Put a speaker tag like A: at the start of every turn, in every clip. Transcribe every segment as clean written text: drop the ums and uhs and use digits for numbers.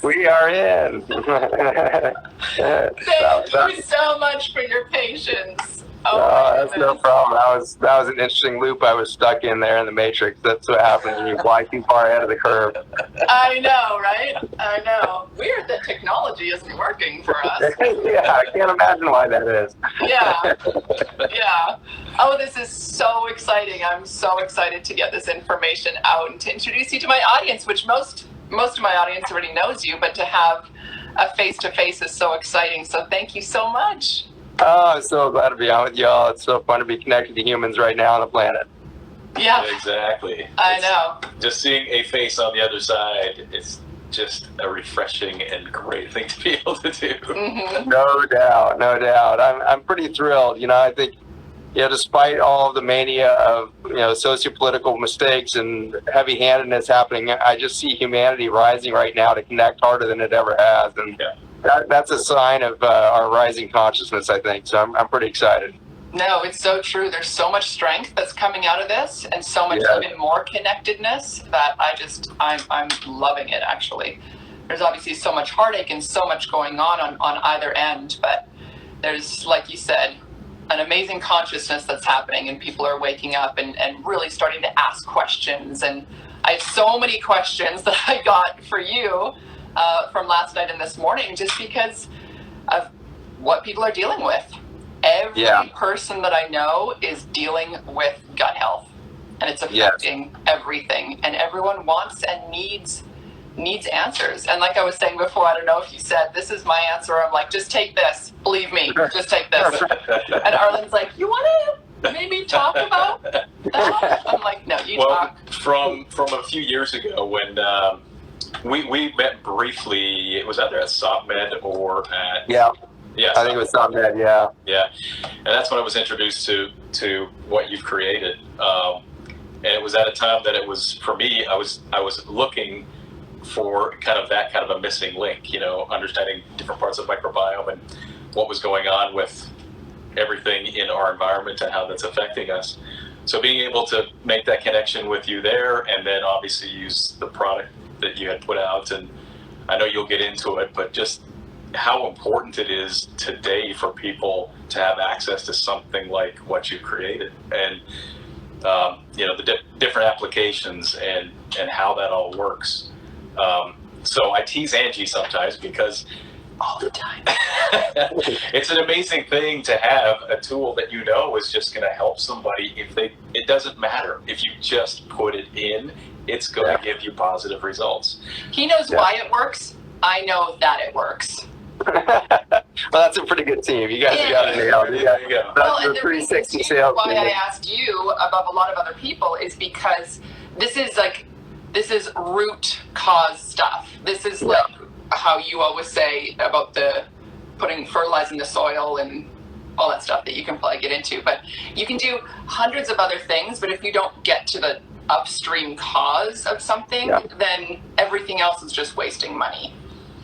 A: We are in.
B: Thank you so much for your patience.
A: That's no problem. That was an interesting loop I was stuck in there in the Matrix. That's what happens when you fly too far ahead of the curve.
B: I know, right? I know. Weird that technology isn't working for us.
A: Yeah, I can't imagine why that is.
B: Yeah. Oh, this is so exciting. I'm so excited to get this information out and to introduce you to my audience, which most of my audience already knows you, but to have a face-to-face is so exciting. So thank you so much.
A: Oh, I'm so glad to be on with y'all. It's so fun to be connected to humans right now on the planet.
B: Yeah.
C: Exactly.
B: I know.
C: Just seeing a face on the other side, it's just a refreshing and great thing to be able to do.
B: Mm-hmm.
A: No doubt. I'm pretty thrilled. I think, despite all of the mania of, sociopolitical mistakes and heavy-handedness happening, I just see humanity rising right now to connect harder than it ever has. And that's a sign of our rising consciousness, I think. So I'm pretty excited.
B: No, it's so true. There's so much strength that's coming out of this, and so much even more connectedness that I'm loving it, actually. There's obviously so much heartache and so much going on either end, but there's, like you said, an amazing consciousness that's happening, and people are waking up and really starting to ask questions. And I have so many questions that I got for you from last night and this morning, just because of what people are dealing with. Every person that I know is dealing with gut health, and it's affecting everything, and everyone wants and needs answers. And like I was saying before, I don't know if you said, this is my answer. I'm like, just take this. Believe me, just take this. And Arlen's like, you want to maybe talk about that? I'm like, no, you talk.
C: From a few years ago when we met briefly, it was either at SoftMed or at... Yeah,
A: I think it was SoftMed, yeah.
C: And that's when I was introduced to what you've created. And it was at a time that it was, for me, I was looking for kind of a missing link, understanding different parts of microbiome and what was going on with everything in our environment and how that's affecting us. So being able to make that connection with you there, and then obviously use the product that you had put out, and I know you'll get into it, but just how important it is today for people to have access to something like what you created, and the different applications and how that all works. So I tease Angie sometimes because
B: all the time.
C: It's an amazing thing to have a tool that is just going to help somebody. It doesn't matter if you just put it in, it's going to give you positive results.
B: He knows why it works. I know that it works.
A: Well, that's a pretty good team. You guys got it nailed.
C: There you go.
B: Well, and the reason why I asked you above a lot of other people is because this is root cause stuff. This is like how you always say about the fertilizing the soil and all that stuff that you can probably get into. But you can do hundreds of other things, but if you don't get to the upstream cause of something, then everything else is just wasting money.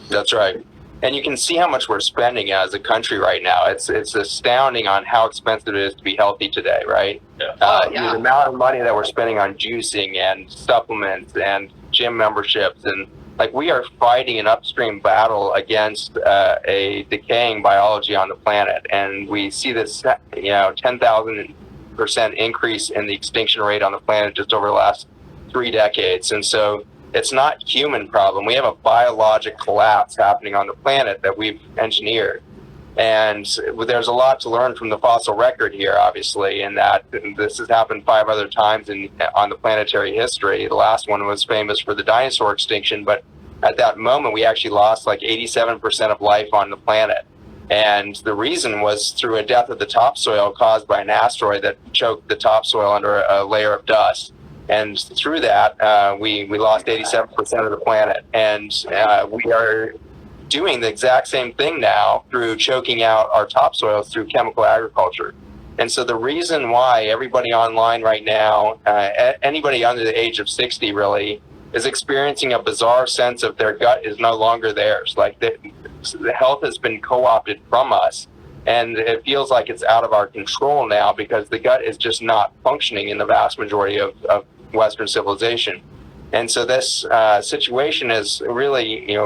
A: That's right. And you can see how much we're spending as a country right now. It's astounding on how expensive it is to be healthy today, right? The amount of money that we're spending on juicing and supplements and gym memberships, and we are fighting an upstream battle against a decaying biology on the planet. And we see this, 10,000% increase in the extinction rate on the planet just over the last 3 decades. And so it's not a human problem. We have a biologic collapse happening on the planet that we've engineered. And there's a lot to learn from the fossil record here, obviously, in that this has happened 5 other times on the planetary history. The last one was famous for the dinosaur extinction, but at that moment, we actually lost 87% of life on the planet. And the reason was through a death of the topsoil caused by an asteroid that choked the topsoil under a layer of dust. And through that, we lost 87% of the planet. And we are doing the exact same thing now through choking out our topsoils through chemical agriculture. And so the reason why everybody online right now, anybody under the age of 60 really, is experiencing a bizarre sense of their gut is no longer theirs. The health has been co-opted from us. And it feels like it's out of our control now because the gut is just not functioning in the vast majority of Western civilization. And so this situation is really,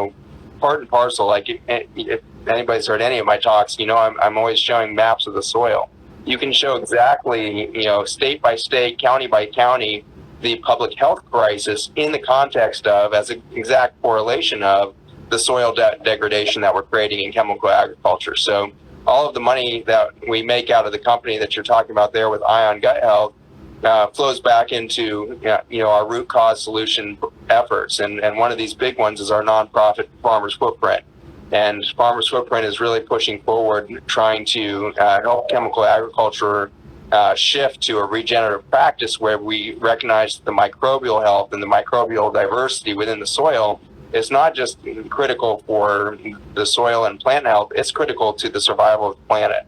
A: part and parcel. Like if anybody's heard any of my talks, I'm always showing maps of the soil. You can show exactly, state by state, county by county, the public health crisis in the context of, as an exact correlation of, the soil degradation that we're creating in chemical agriculture. So all of the money that we make out of the company that you're talking about there with Ion Gut Health flows back into our root cause solution efforts. And one of these big ones is our nonprofit Farmers Footprint. And Farmers Footprint is really pushing forward, trying to help chemical agriculture shift to a regenerative practice where we recognize the microbial health and the microbial diversity within the soil is not just critical for the soil and plant health, it's critical to the survival of the planet.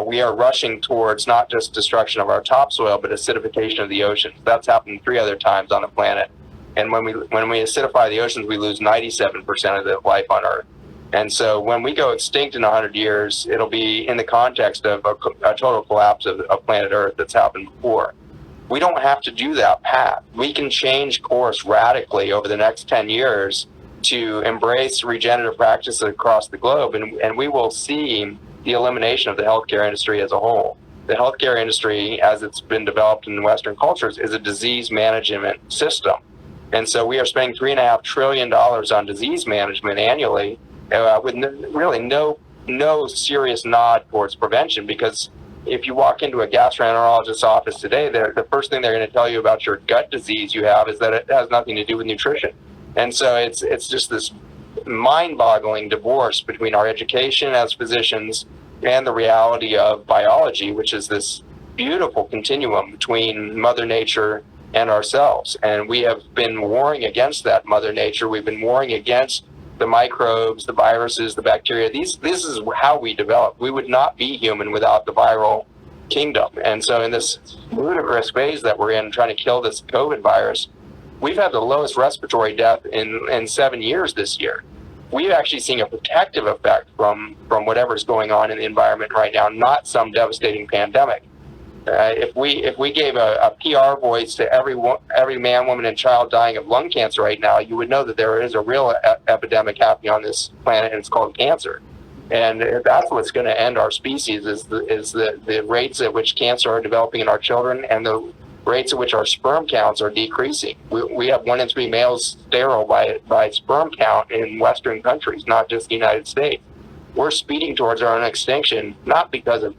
A: We are rushing towards not just destruction of our topsoil, but acidification of the oceans. That's happened 3 other times on the planet. And when we acidify the oceans, we lose 97% of the life on Earth. And so when we go extinct in 100 years, it'll be in the context of a total collapse of planet Earth that's happened before. We don't have to do that path. We can change course radically over the next 10 years to embrace regenerative practices across the globe, and we will see the elimination of the healthcare industry as a whole. The healthcare industry, as it's been developed in Western cultures, is a disease management system. And so we are spending $3.5 trillion on disease management annually, with really no serious nod towards prevention, because if you walk into a gastroenterologist's office today, the first thing they're going to tell you about your gut disease you have is that it has nothing to do with nutrition. And so it's just this mind-boggling divorce between our education as physicians and the reality of biology, which is this beautiful continuum between Mother Nature and ourselves. And we have been warring against that Mother Nature. We've been warring against the microbes, the viruses, the bacteria. This is how we develop. We would not be human without the viral kingdom. And so in this ludicrous phase that we're in, trying to kill this COVID virus, we've had the lowest respiratory death in 7 years this year. We've actually seen a protective effect from whatever's going on in the environment right now, not some devastating pandemic. If we gave a PR voice to every man, woman, and child dying of lung cancer right now, you would know that there is a real epidemic happening on this planet, and it's called cancer. And that's what's going to end our species is the rates at which cancer are developing in our children and the rates at which our sperm counts are decreasing. We have 1 in 3 males sterile by sperm count in Western countries, not just the United States. We're speeding towards our own extinction, not because of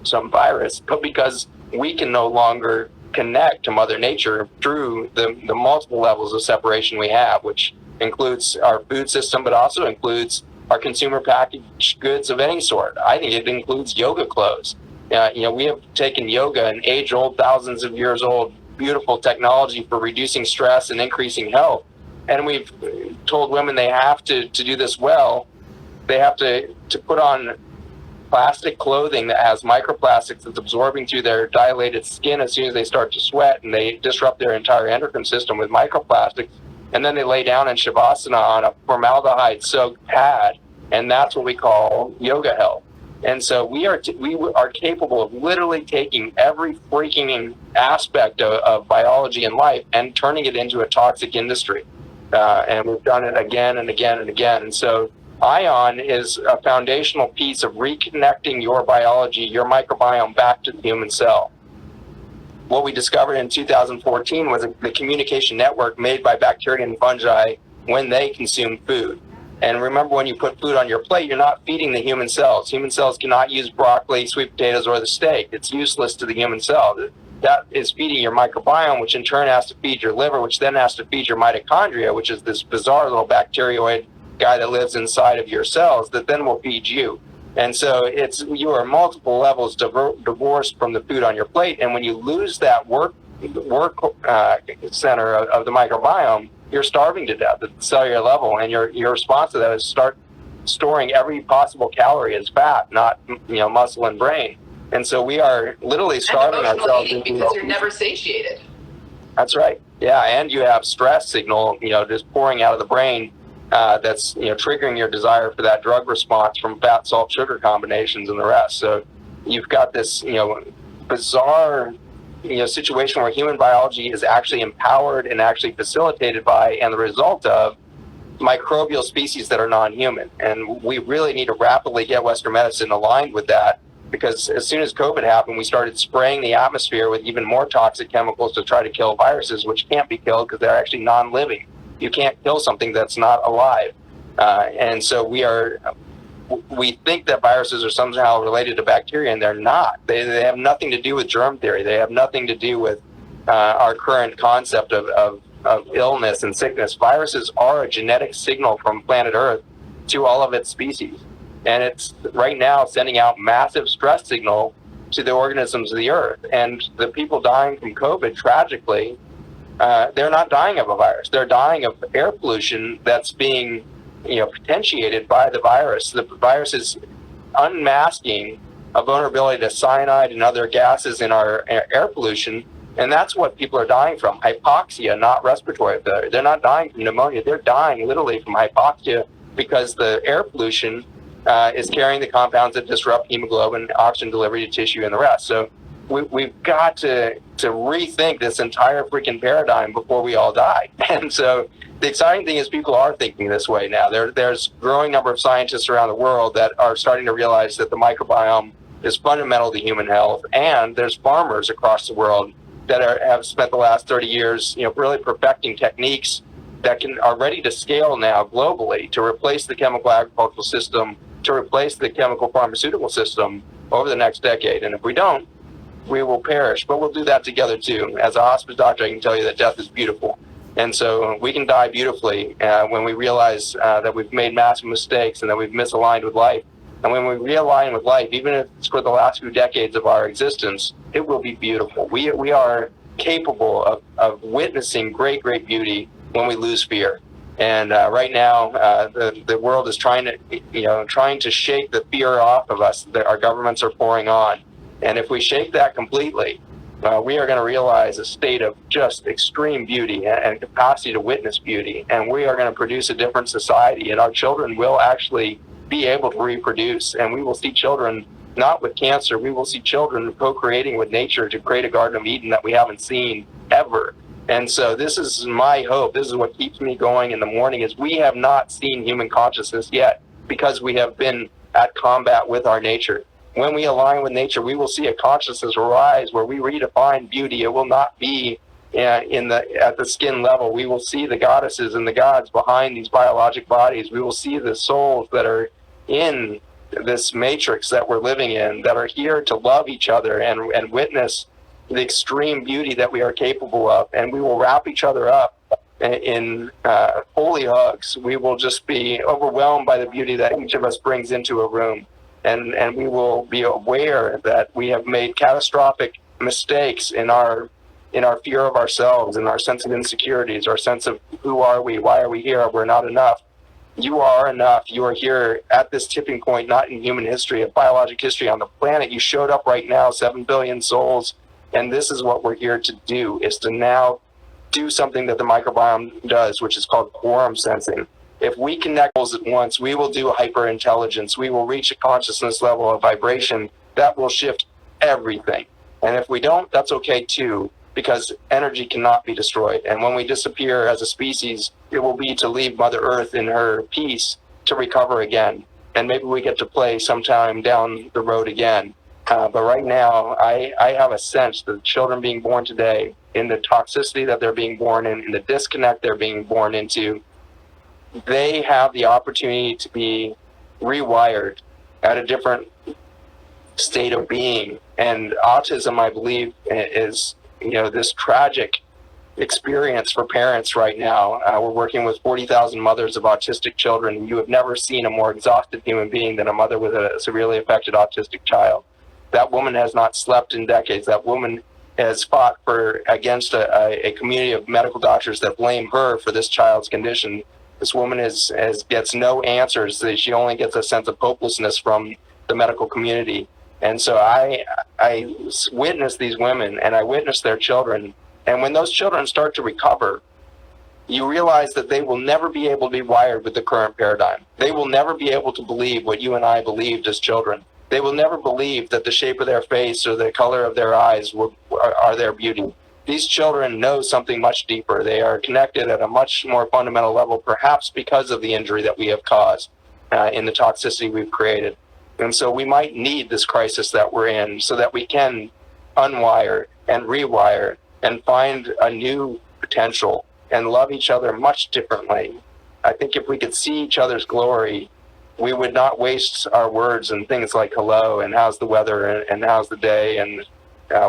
A: some virus, but because we can no longer connect to Mother Nature through the multiple levels of separation we have, which includes our food system, but also includes our consumer packaged goods of any sort. I think it includes yoga clothes. We have taken yoga, an age-old, thousands of years old, beautiful technology for reducing stress and increasing health, and we've told women they have to do this well. They have to put on plastic clothing that has microplastics that's absorbing through their dilated skin as soon as they start to sweat, and they disrupt their entire endocrine system with microplastics. And then they lay down in Shavasana on a formaldehyde-soaked pad, and that's what we call yoga health. And so we are capable of literally taking every freaking aspect of biology and life and turning it into a toxic industry. And we've done it again and again and again. And so Ion is a foundational piece of reconnecting your biology, your microbiome, back to the human cell. What we discovered in 2014 was the communication network made by bacteria and fungi when they consume food. And remember, when you put food on your plate, you're not feeding the human cells. Human cells cannot use broccoli, sweet potatoes, or the steak. It's useless to the human cell. That is feeding your microbiome, which in turn has to feed your liver, which then has to feed your mitochondria, which is this bizarre little bacterioid guy that lives inside of your cells that then will feed you. And so you are multiple levels divorced from the food on your plate. And when you lose that work center of the microbiome, you're starving to death at the cellular level. And your response to that is start storing every possible calorie as fat, not muscle and brain. And so we are literally starving ourselves
B: because you're never satiated.
A: That's right. Yeah, and you have stress signal, just pouring out of the brain. That's triggering your desire for that drug response from fat, salt, sugar combinations and the rest. So you've got this bizarre situation where human biology is actually empowered and actually facilitated by and the result of microbial species that are non-human. And we really need to rapidly get Western medicine aligned with that, because as soon as COVID happened, we started spraying the atmosphere with even more toxic chemicals to try to kill viruses, which can't be killed because they're actually non-living. You can't kill something that's not alive. And so we think that viruses are somehow related to bacteria, and they're not. They have nothing to do with germ theory. They have nothing to do with our current concept of illness and sickness. Viruses are a genetic signal from planet Earth to all of its species. And it's right now sending out massive stress signal to the organisms of the Earth. And the people dying from COVID, tragically, they're not dying of a virus. They're dying of air pollution that's being potentiated by the virus. The virus is unmasking a vulnerability to cyanide and other gases in our air pollution, and that's what people are dying from. Hypoxia, not respiratory failure. They're not dying from pneumonia. They're dying literally from hypoxia because the air pollution is carrying the compounds that disrupt hemoglobin, oxygen delivery to tissue, and the rest. So we've got to rethink this entire freaking paradigm before we all die. And so the exciting thing is people are thinking this way now. There's a growing number of scientists around the world that are starting to realize that the microbiome is fundamental to human health, and there's farmers across the world that have spent the last 30 years, really perfecting techniques that are ready to scale now globally to replace the chemical agricultural system, to replace the chemical pharmaceutical system over the next decade. And if we don't, we will perish. But we'll do that together too. As a hospice doctor, I can tell you that death is beautiful. And so we can die beautifully when we realize that we've made massive mistakes and that we've misaligned with life. And when we realign with life, even if it's for the last few decades of our existence, it will be beautiful. We are capable of witnessing great, great beauty when we lose fear. And right now, the world is trying to shake the fear off of us that our governments are pouring on. And if we shake that completely, we are going to realize a state of just extreme beauty and capacity to witness beauty. And we are going to produce a different society, and our children will actually be able to reproduce. And we will see children not with cancer. We will see children co-creating with nature to create a Garden of Eden that we haven't seen ever. And so this is my hope. This is what keeps me going in the morning, is we have not seen human consciousness yet because we have been at combat with our nature. When we align with nature, we will see a consciousness rise where we redefine beauty. It will not be at the skin level. We will see the goddesses and the gods behind these biologic bodies. We will see the souls that are in this matrix that we're living in, that are here to love each other and witness the extreme beauty that we are capable of. And we will wrap each other up in holy hugs. We will just be overwhelmed by the beauty that each of us brings into a room. And we will be aware that we have made catastrophic mistakes in our fear of ourselves, in our sense of insecurities, our sense of who are we, why are we here, we're not enough. You are enough. You are here at this tipping point, not in human history, of biologic history on the planet. You showed up right now, 7 billion souls, and this is what we're here to do, is to now do something that the microbiome does, which is called quorum sensing. If we connect at once, we will do hyper-intelligence. We will reach a consciousness level of vibration that will shift everything. And if we don't, that's okay too, because energy cannot be destroyed. And when we disappear as a species, it will be to leave Mother Earth in her peace to recover again. And maybe we get to play sometime down the road again. But right now, I have a sense that the children being born today, in the toxicity that they're being born in the disconnect they're being born into, they have the opportunity to be rewired at a different state of being. And autism, I believe, is this tragic experience for parents right now. We're working with 40,000 mothers of autistic children. You have never seen a more exhausted human being than a mother with a severely affected autistic child. That woman has not slept in decades. That woman has fought against a community of medical doctors that blame her for this child's condition. This woman gets no answers. She only gets a sense of hopelessness from the medical community. And so I witness these women, and I witness their children. And when those children start to recover, you realize that they will never be able to be wired with the current paradigm. They will never be able to believe what you and I believed as children. They will never believe that the shape of their face or the color of their eyes are their beauty. these children know something much deeper. They are connected at a much more fundamental level, perhaps because of the injury that we have caused in the toxicity we've created. And so we might need this crisis that we're in so that we can unwire and rewire and find a new potential and love each other much differently. I think if we could see each other's glory, we would not waste our words and things like hello and how's the weather and how's the day and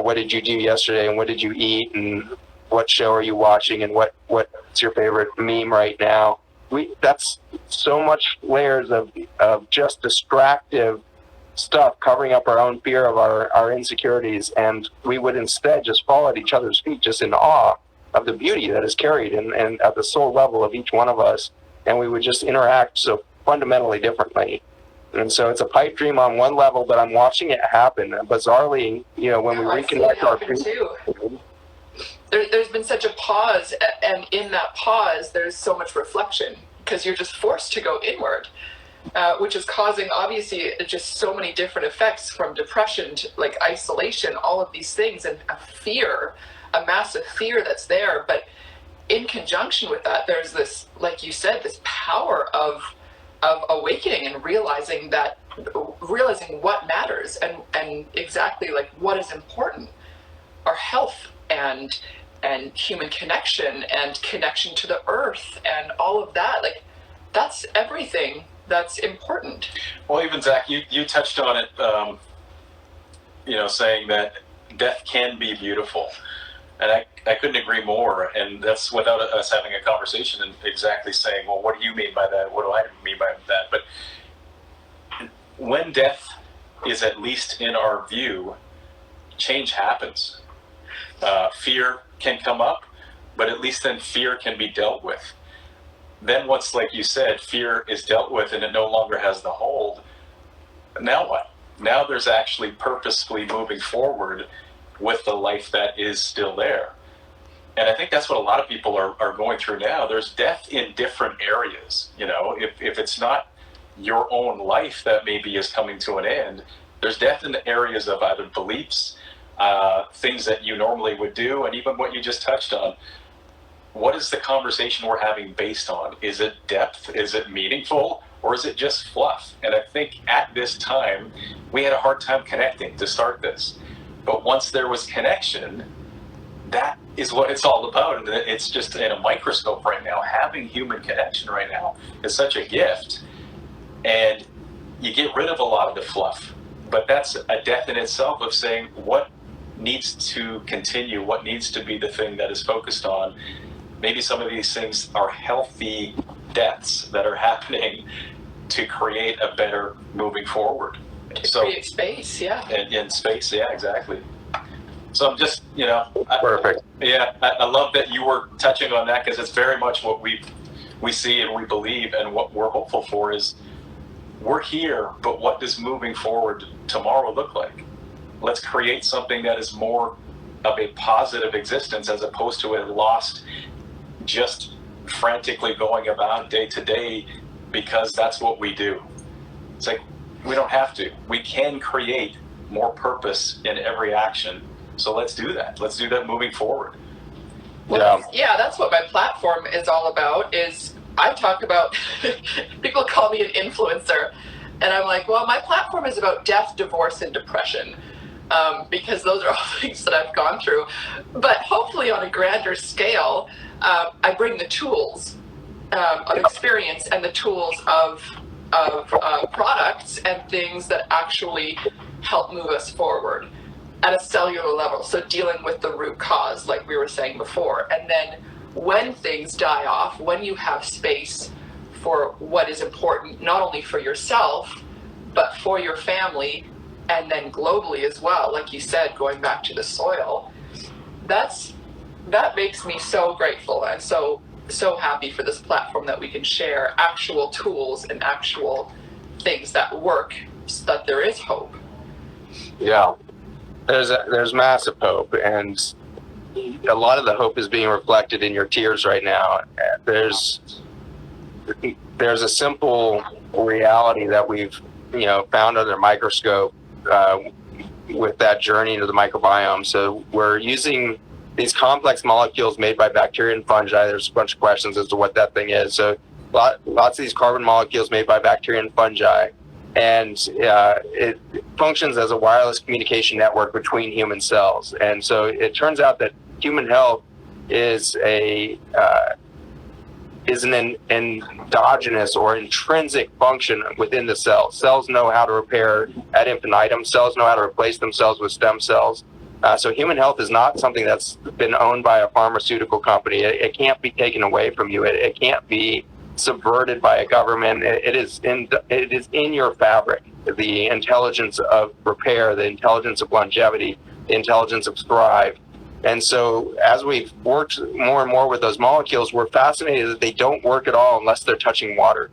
A: what did you do yesterday and what did you eat and what show are you watching and what's your favorite meme right now. That's so much layers of just distractive stuff covering up our own fear of our insecurities, and we would instead just fall at each other's feet just in awe of the beauty that is carried and at the soul level of each one of us, and we would just interact so fundamentally differently. And so it's a pipe dream on one level, but I'm watching it happen. Bizarrely, when we reconnect our
B: too. There's been such a pause, and in that pause, there's so much reflection because you're just forced to go inward, which is causing obviously just so many different effects, from depression to like isolation, all of these things, and a massive fear that's there. But in conjunction with that, there's this, like you said, this power of awakening and realizing what matters and exactly like what is important. Our health and human connection and connection to the earth and all of that, like that's everything that's important.
C: Well, even Zach, you touched on it, saying that death can be beautiful. And I couldn't agree more. And that's without us having a conversation and exactly saying, well, what do you mean by that? What do I mean by that? But when death is at least in our view, change happens. Fear can come up, but at least then fear can be dealt with. Then once, like you said, fear is dealt with and it no longer has the hold, now what? Now there's actually purposefully moving forward with the life that is still there. And I think that's what a lot of people are going through now. There's death in different areas. If it's not your own life that maybe is coming to an end, there's death in the areas of either beliefs, things that you normally would do, and even what you just touched on. What is the conversation we're having based on? Is it depth? Is it meaningful? Or is it just fluff? And I think at this time, we had a hard time connecting to start this. But once there was connection, that is what it's all about. And it's just in a microscope right now. Having human connection right now is such a gift. And you get rid of a lot of the fluff. But that's a death in itself of saying what needs to continue, what needs to be the thing that is focused on. Maybe some of these things are healthy deaths that are happening to create a better moving forward.
B: So create space, yeah.
C: In space, yeah, exactly. So I'm just,
A: perfect.
C: I love that you were touching on that, because it's very much what we see and we believe, and what we're hopeful for is we're here, but what does moving forward tomorrow look like? Let's create something that is more of a positive existence as opposed to a lost, just frantically going about day to day because that's what we do. It's like, we don't have to. We can create more purpose in every action. So let's do that. Let's do that moving forward.
B: Well, yeah, that's what my platform is all about. Is I talk about, people call me an influencer, and I'm like, well, my platform is about death, divorce, and depression, because those are all things that I've gone through. But hopefully on a grander scale, I bring the tools of experience and the tools of products and things that actually help move us forward at a cellular level. So dealing with the root cause, like we were saying before. And then when things die off, when you have space for what is important, not only for yourself, but for your family, and then globally as well, like you said, going back to the soil, that makes me so grateful and so happy for this platform that we can share actual tools and actual things that work, so that there is hope.
A: Yeah, there's massive hope, and a lot of the hope is being reflected in your tears right now. There's a simple reality that we've found under a microscope with that journey into the microbiome. So we're using these complex molecules made by bacteria and fungi. There's a bunch of questions as to what that thing is. So lots of these carbon molecules made by bacteria and fungi, and it functions as a wireless communication network between human cells. And so it turns out that human health is an endogenous or intrinsic function within the cell. Cells know how to repair ad infinitum. Cells know how to replace themselves with stem cells. So human health is not something that's been owned by a pharmaceutical company. It can't be taken away from you. It can't be subverted by a government. It is in your fabric. The intelligence of repair, the intelligence of longevity, the intelligence of thrive. And so as we've worked more and more with those molecules, we're fascinated that they don't work at all unless they're touching water.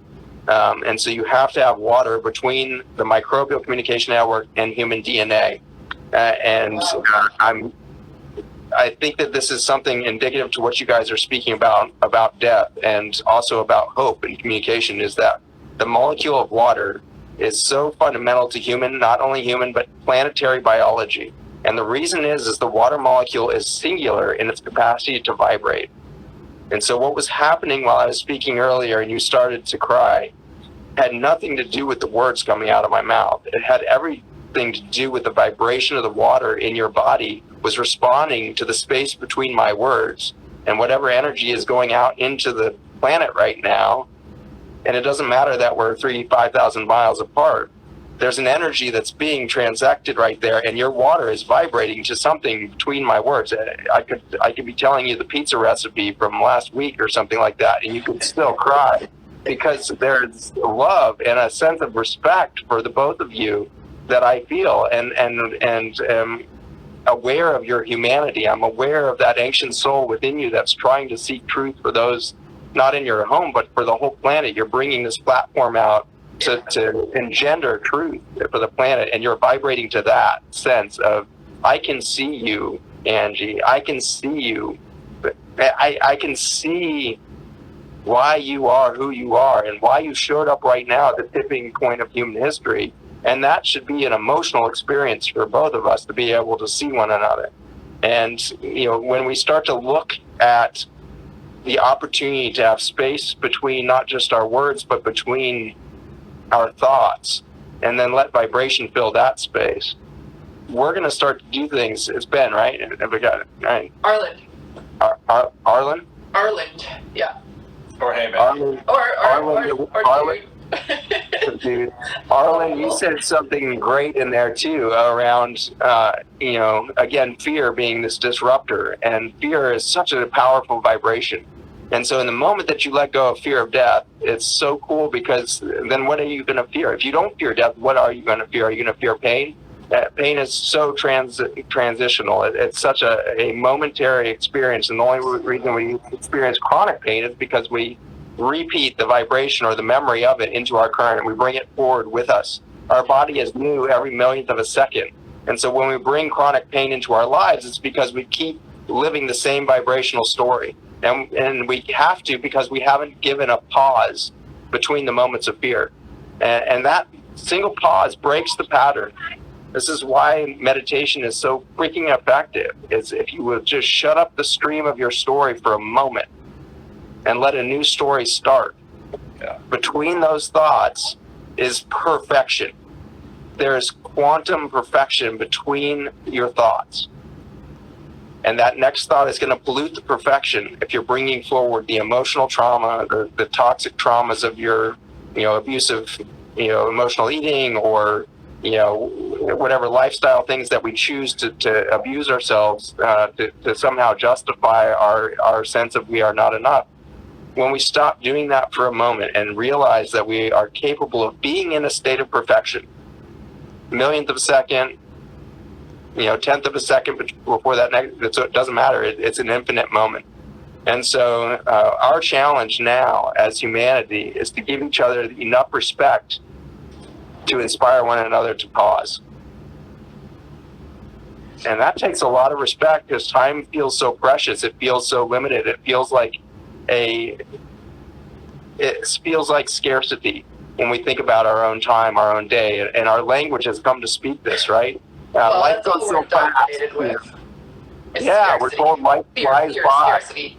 A: And so you have to have water between the microbial communication network and human DNA. I think that this is something indicative to what you guys are speaking about death, and also about hope and communication, is that the molecule of water is so fundamental to not only human, but planetary biology. And the reason is the water molecule is singular in its capacity to vibrate. And so what was happening while I was speaking earlier and you started to cry had nothing to do with the words coming out of my mouth. It had everything to do with the vibration of the water in your body was responding to the space between my words, and whatever energy is going out into the planet right now. And it doesn't matter that we're 5,000 miles apart. There's an energy that's being transacted right there, and your water is vibrating to something between my words. I could be telling you the pizza recipe from last week or something like that, and you could still cry, because there's love and a sense of respect for the both of you that I feel, and am aware of your humanity. I'm aware of that ancient soul within you that's trying to seek truth for those not in your home, but for the whole planet. You're bringing this platform out to engender truth for the planet, and you're vibrating to that sense of, I can see you, Angie. I can see you. I can see why you are who you are, and why you showed up right now at the tipping point of human history. And that should be an emotional experience for both of us to be able to see one another. And when we start to look at the opportunity to have space between not just our words, but between our thoughts, and then let vibration fill that space, we're going to start to do things. It's Ben, right? Have we got it? Right.
B: Arlen.
A: Arlen?
B: Arlen, yeah.
C: Or hey, man.
A: Arlen. Dude, Arlen, you said something great in there too around, again, fear being this disruptor, and fear is such a powerful vibration. And so in the moment that you let go of fear of death, it's so cool, because then what are you going to fear? If you don't fear death, what are you going to fear? Are you going to fear pain? Pain is so transitional. It's such a momentary experience. And the only reason we experience chronic pain is because we repeat the vibration or the memory of it into our current, and we bring it forward with us. Our body is new every millionth of a second. And so when we bring chronic pain into our lives, it's because we keep living the same vibrational story. And we have to, because we haven't given a pause between the moments of fear. And that single pause breaks the pattern. This is why meditation is so freaking effective, is if you would just shut up the stream of your story for a moment and let a new story start. Yeah. Between those thoughts is perfection. There's quantum perfection between your thoughts. And that next thought is going to pollute the perfection if you're bringing forward the emotional trauma, the toxic traumas of your, abusive, emotional eating, or, whatever lifestyle things that we choose to abuse ourselves to somehow justify our sense of we are not enough. When we stop doing that for a moment and realize that we are capable of being in a state of perfection, millionth of a second, tenth of a second before that next, so it doesn't matter. It's an infinite moment. And so our challenge now as humanity is to give each other enough respect to inspire one another to pause. And that takes a lot of respect, because time feels so precious. It feels so limited. It feels like scarcity when we think about our own time, our own day, and our language has come to speak this, right? Life goes so fast.
B: It's
A: Yeah, we're
B: scarcity.
A: told life flies
B: Fear,
A: by.
B: scarcity.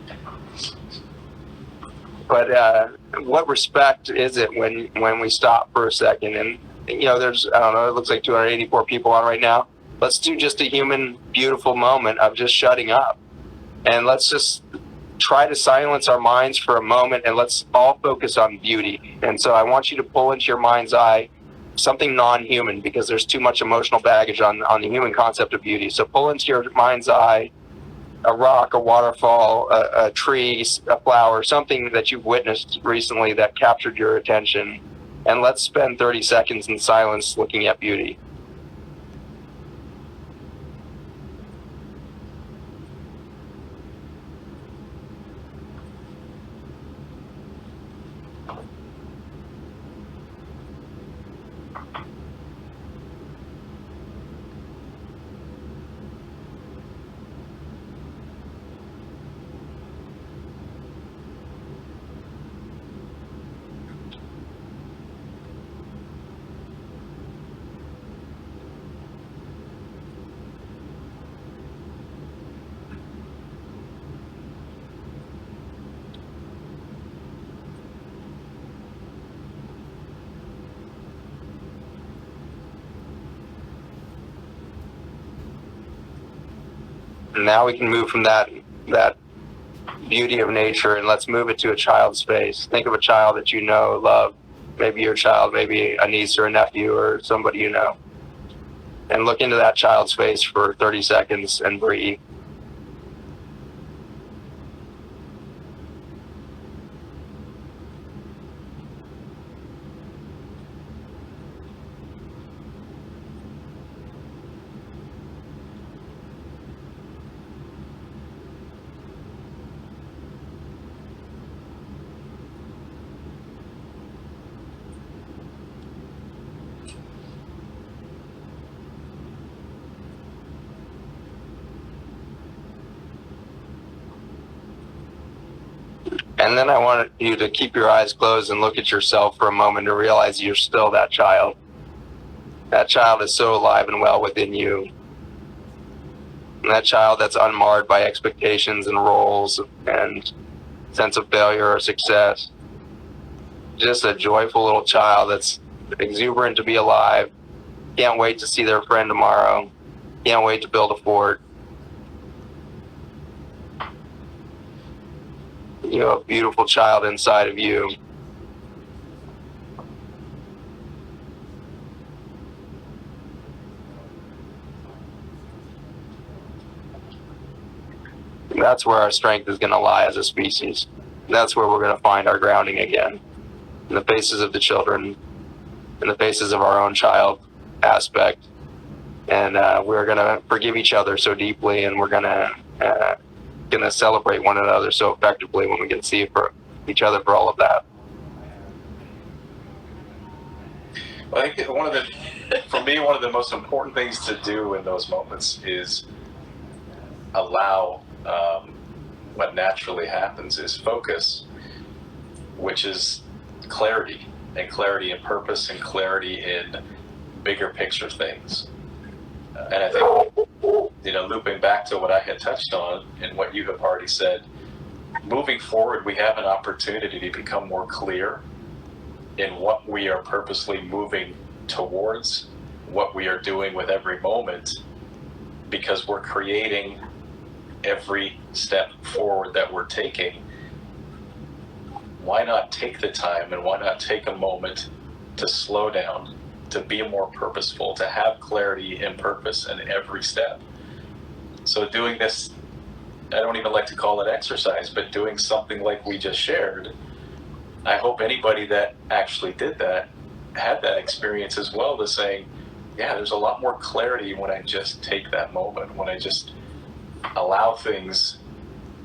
A: But what respect is it when we stop for a second? And there's, I don't know, it looks like 284 people on right now. Let's do just a human, beautiful moment of just shutting up, and let's just try to silence our minds for a moment, and let's all focus on beauty. And so I want you to pull into your mind's eye something non-human, because there's too much emotional baggage on the human concept of beauty. So pull into your mind's eye a rock, a waterfall, a tree, a flower, something that you've witnessed recently that captured your attention. And let's spend 30 seconds in silence looking at beauty. And now we can move from that beauty of nature, and let's move it to a child's face. Think of a child that you know, love, maybe your child, maybe a niece or a nephew or somebody you know. And look into that child's face for 30 seconds and breathe. And then I want you to keep your eyes closed and look at yourself for a moment to realize you're still that child. That child is so alive and well within you. And that child that's unmarred by expectations and roles and sense of failure or success. Just a joyful little child that's exuberant to be alive. Can't wait to see their friend tomorrow. Can't wait to build a fort. You have a beautiful child inside of you. That's where our strength is going to lie as a species. That's where we're going to find our grounding again. In the faces of the children, in the faces of our own child aspect. And we're going to forgive each other so deeply, and we're going to celebrate one another so effectively when we can see for each other for all of that.
C: Well, I think for me, one of the most important things to do in those moments is allow what naturally happens is focus, which is clarity in purpose and clarity in bigger picture things. And I think, looping back to what I had touched on and what you have already said, moving forward, we have an opportunity to become more clear in what we are purposely moving towards, what we are doing with every moment, because we're creating every step forward that we're taking. Why not take the time, and why not take a moment to slow down, to be more purposeful, to have clarity and purpose in every step? So doing this, I don't even like to call it exercise, but doing something like we just shared, I hope anybody that actually did that had that experience as well, to saying, yeah, there's a lot more clarity when I just take that moment, when I just allow things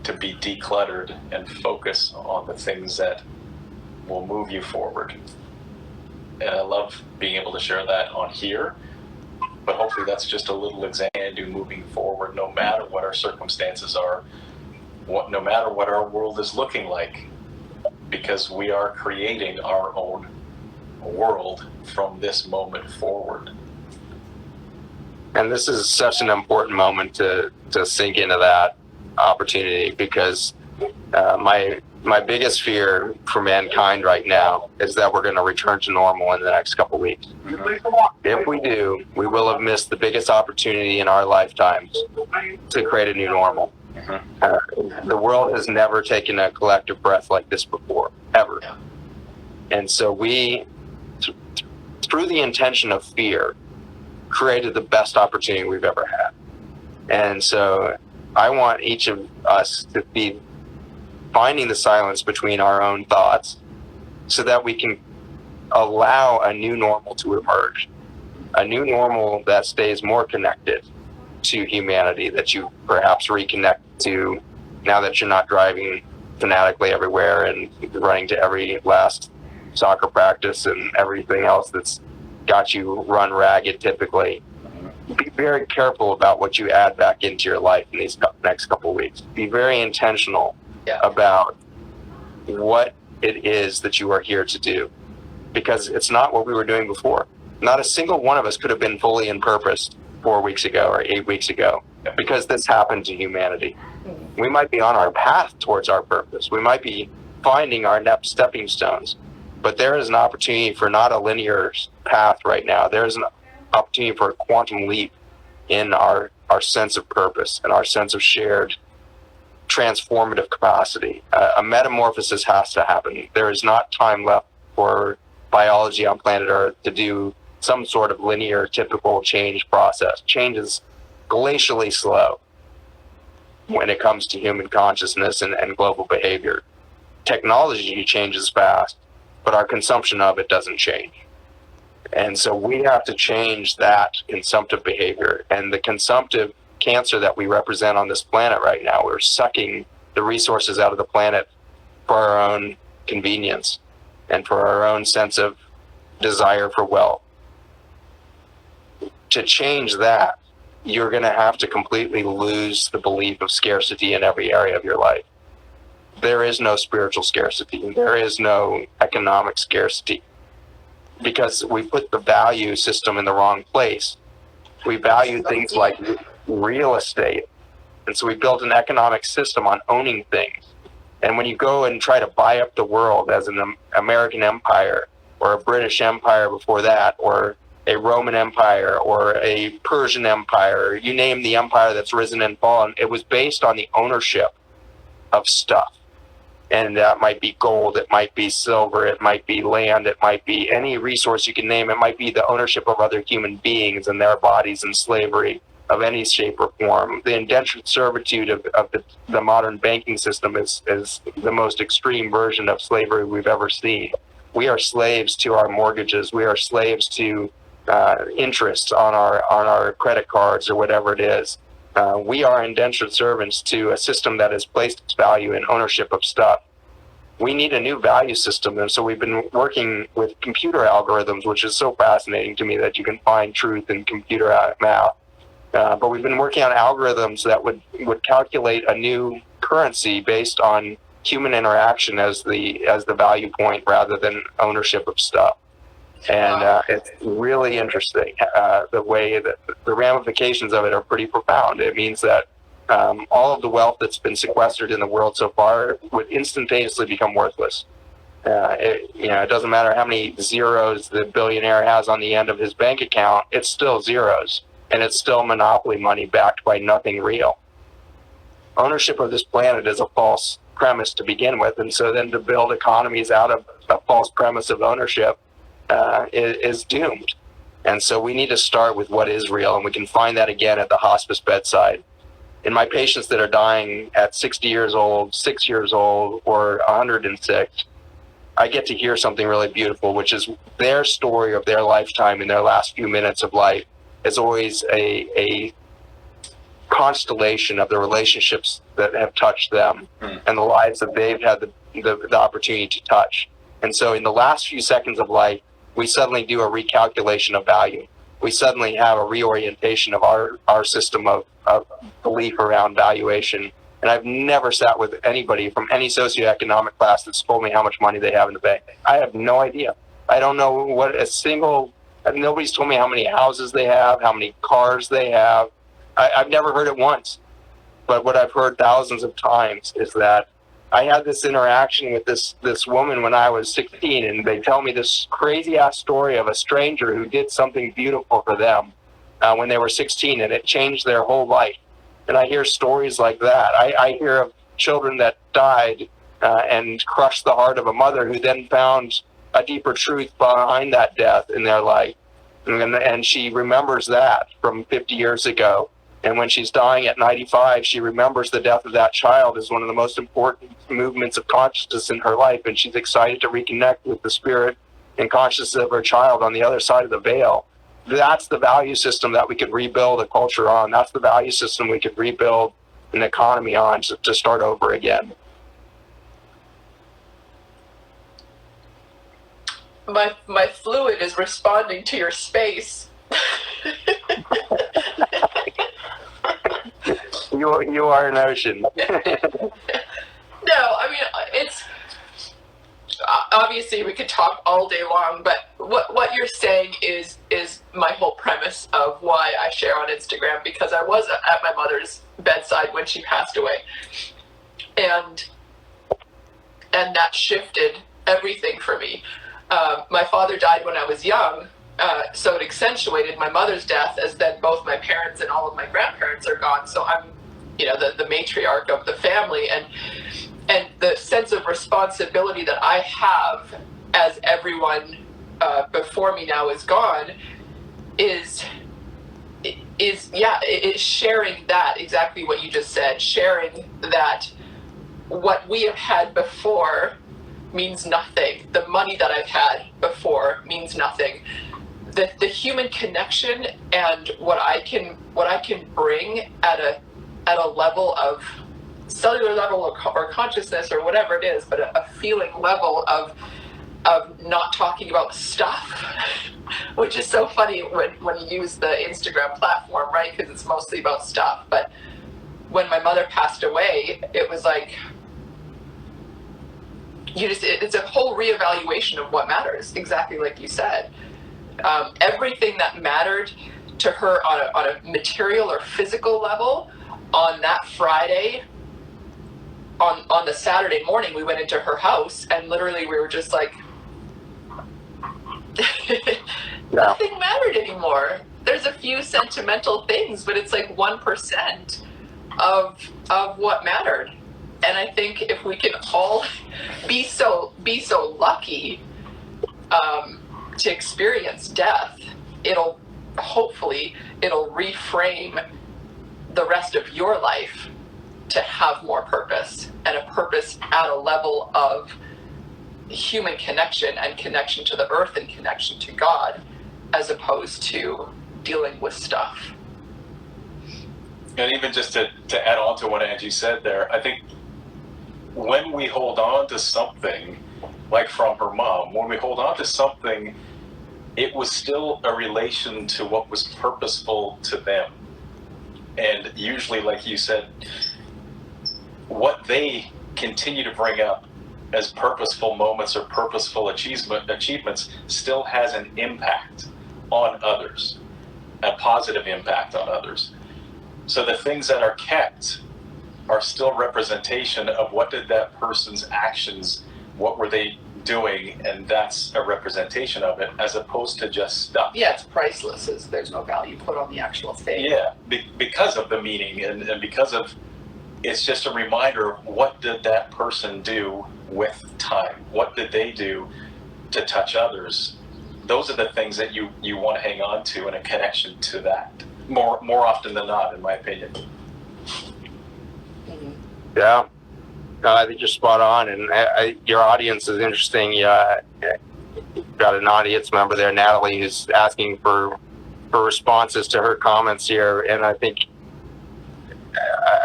C: to be decluttered and focus on the things that will move you forward. And I love being able to share that on here, but hopefully that's just a little example moving forward, no matter what our circumstances are, no matter what our world is looking like, because we are creating our own world from this moment forward.
A: And this is such an important moment to sink into that opportunity, because my biggest fear for mankind right now is that we're going to return to normal in the next couple weeks. If we do, we will have missed the biggest opportunity in our lifetimes to create a new normal. The world has never taken a collective breath like this before, ever. And so we, through the intention of fear, created the best opportunity we've ever had. And so I want each of us to be finding the silence between our own thoughts so that we can allow a new normal to emerge. A new normal that stays more connected to humanity, that you perhaps reconnect to now that you're not driving fanatically everywhere and running to every last soccer practice and everything else that's got you run ragged typically. Be very careful about what you add back into your life in these next couple of weeks. Be very intentional about what it is that you are here to do, because it's not what we were doing before. Not a single one of us could have been fully in purpose 4 weeks ago or 8 weeks ago, because this happened to humanity. We might be on our path towards our purpose. We might be finding our next stepping stones, but there is an opportunity for not a linear path right now. There's an opportunity for a quantum leap in our sense of purpose and our sense of shared transformative capacity. A metamorphosis has to happen. There is not time left for biology on planet Earth to do some sort of linear, typical change process. Change is glacially slow when it comes to human consciousness and global behavior. Technology changes fast, but our consumption of it doesn't change. And so we have to change that consumptive behavior. And the consumptive cancer that we represent on this planet right now, we're sucking the resources out of the planet for our own convenience and for our own sense of desire for wealth. To change that, you're going to have to completely lose the belief of scarcity in every area of your life. There is no spiritual scarcity. There is no economic scarcity, because we put the value system in the wrong place. We value things like real estate. And so we built an economic system on owning things. And when you go and try to buy up the world as an American empire or a British empire before that, or a Roman Empire or a Persian Empire, you name the empire that's risen and fallen, it was based on the ownership of stuff. And that might be gold, it might be silver, it might be land, it might be any resource you can name. It might be the ownership of other human beings and their bodies in slavery of any shape or form. The indentured servitude of the modern banking system is the most extreme version of slavery we've ever seen. We are slaves to our mortgages. We are slaves to interest on our credit cards or whatever it is. We are indentured servants to a system that has placed its value in ownership of stuff. We need a new value system, and so we've been working with computer algorithms, which is so fascinating to me that you can find truth in computer math. But we've been working on algorithms that would calculate a new currency based on human interaction as the value point rather than ownership of stuff. And it's really interesting the way that the ramifications of it are pretty profound. It means that all of the wealth that's been sequestered in the world so far would instantaneously become worthless. It doesn't matter how many zeros the billionaire has on the end of his bank account, it's still zeros. And it's still monopoly money backed by nothing real. Ownership of this planet is a false premise to begin with. And so then to build economies out of a false premise of ownership is doomed. And so we need to start with what is real, and we can find that again at the hospice bedside. In my patients that are dying at 60 years old, 6 years old, or 106, I get to hear something really beautiful, which is their story of their lifetime in their last few minutes of life is always a constellation of the relationships that have touched them and the lives that they've had the opportunity to touch. And so in the last few seconds of life, we suddenly do a recalculation of value. We suddenly have a reorientation of our system of belief around valuation. And I've never sat with anybody from any socioeconomic class that's told me how much money they have in the bank. I have no idea. I don't know what a single And nobody's told me how many houses they have, how many cars they have. I've never heard it once. But what I've heard thousands of times is that I had this interaction with this woman when I was 16, and they tell me this crazy ass story of a stranger who did something beautiful for them when they were 16, and it changed their whole life. And I hear stories like that. I hear of children that died and crushed the heart of a mother who then found a deeper truth behind that death in their life. And she remembers that from 50 years ago. And when she's dying at 95, she remembers the death of that child as one of the most important movements of consciousness in her life. And she's excited to reconnect with the spirit and consciousness of her child on the other side of the veil. That's the value system that we could rebuild a culture on. That's the value system we could rebuild an economy on to start over again.
B: My fluid is responding to your space.
A: You are an ocean.
B: No, I mean, it's obviously we could talk all day long, but what you're saying is my whole premise of why I share on Instagram, because I was at my mother's bedside when she passed away, and that shifted everything for me. My father died when I was young, so it accentuated my mother's death, as then both my parents and all of my grandparents are gone. So I'm, the matriarch of the family, and the sense of responsibility that I have as everyone before me now is gone is sharing that, exactly what you just said, sharing that what we have had before means nothing. The money that I've had before means nothing. The human connection and what I can bring at a level of cellular level or consciousness or whatever it is, but a feeling level of not talking about stuff, which is so funny when you use the Instagram platform, right? Because it's mostly about stuff. But when my mother passed away, it was like, it's a whole reevaluation of what matters, exactly like you said. Everything that mattered to her on a material or physical level, on that Friday, on the Saturday morning, we went into her house, and literally we were just like, nothing mattered anymore. There's a few sentimental things, but it's like 1% of what mattered. And I think if we can all be so lucky to experience death, it'll reframe the rest of your life to have more purpose, and a purpose at a level of human connection and connection to the earth and connection to God, as opposed to dealing with stuff.
C: And even just to add on to what Angie said there, I think when we hold on to something, like from her mom, when we hold on to something, it was still a relation to what was purposeful to them. And usually, like you said, what they continue to bring up as purposeful moments or purposeful achievements still has an impact on others, a positive impact on others. So the things that are kept are still representation of what did that person's actions, what were they doing, and that's a representation of it, as opposed to just stuff.
B: Yeah, it's priceless. There's no value put on the actual thing.
C: Yeah, because of the meaning, and because of, it's just a reminder of what did that person do with time? What did they do to touch others? Those are the things that you want to hang on to, and a connection to that. More often than not, in my opinion.
B: Mm-hmm.
A: Yeah. No, I think you're spot on, and your audience is interesting. You've got an audience member there, Natalie, who's asking for responses to her comments here, and I think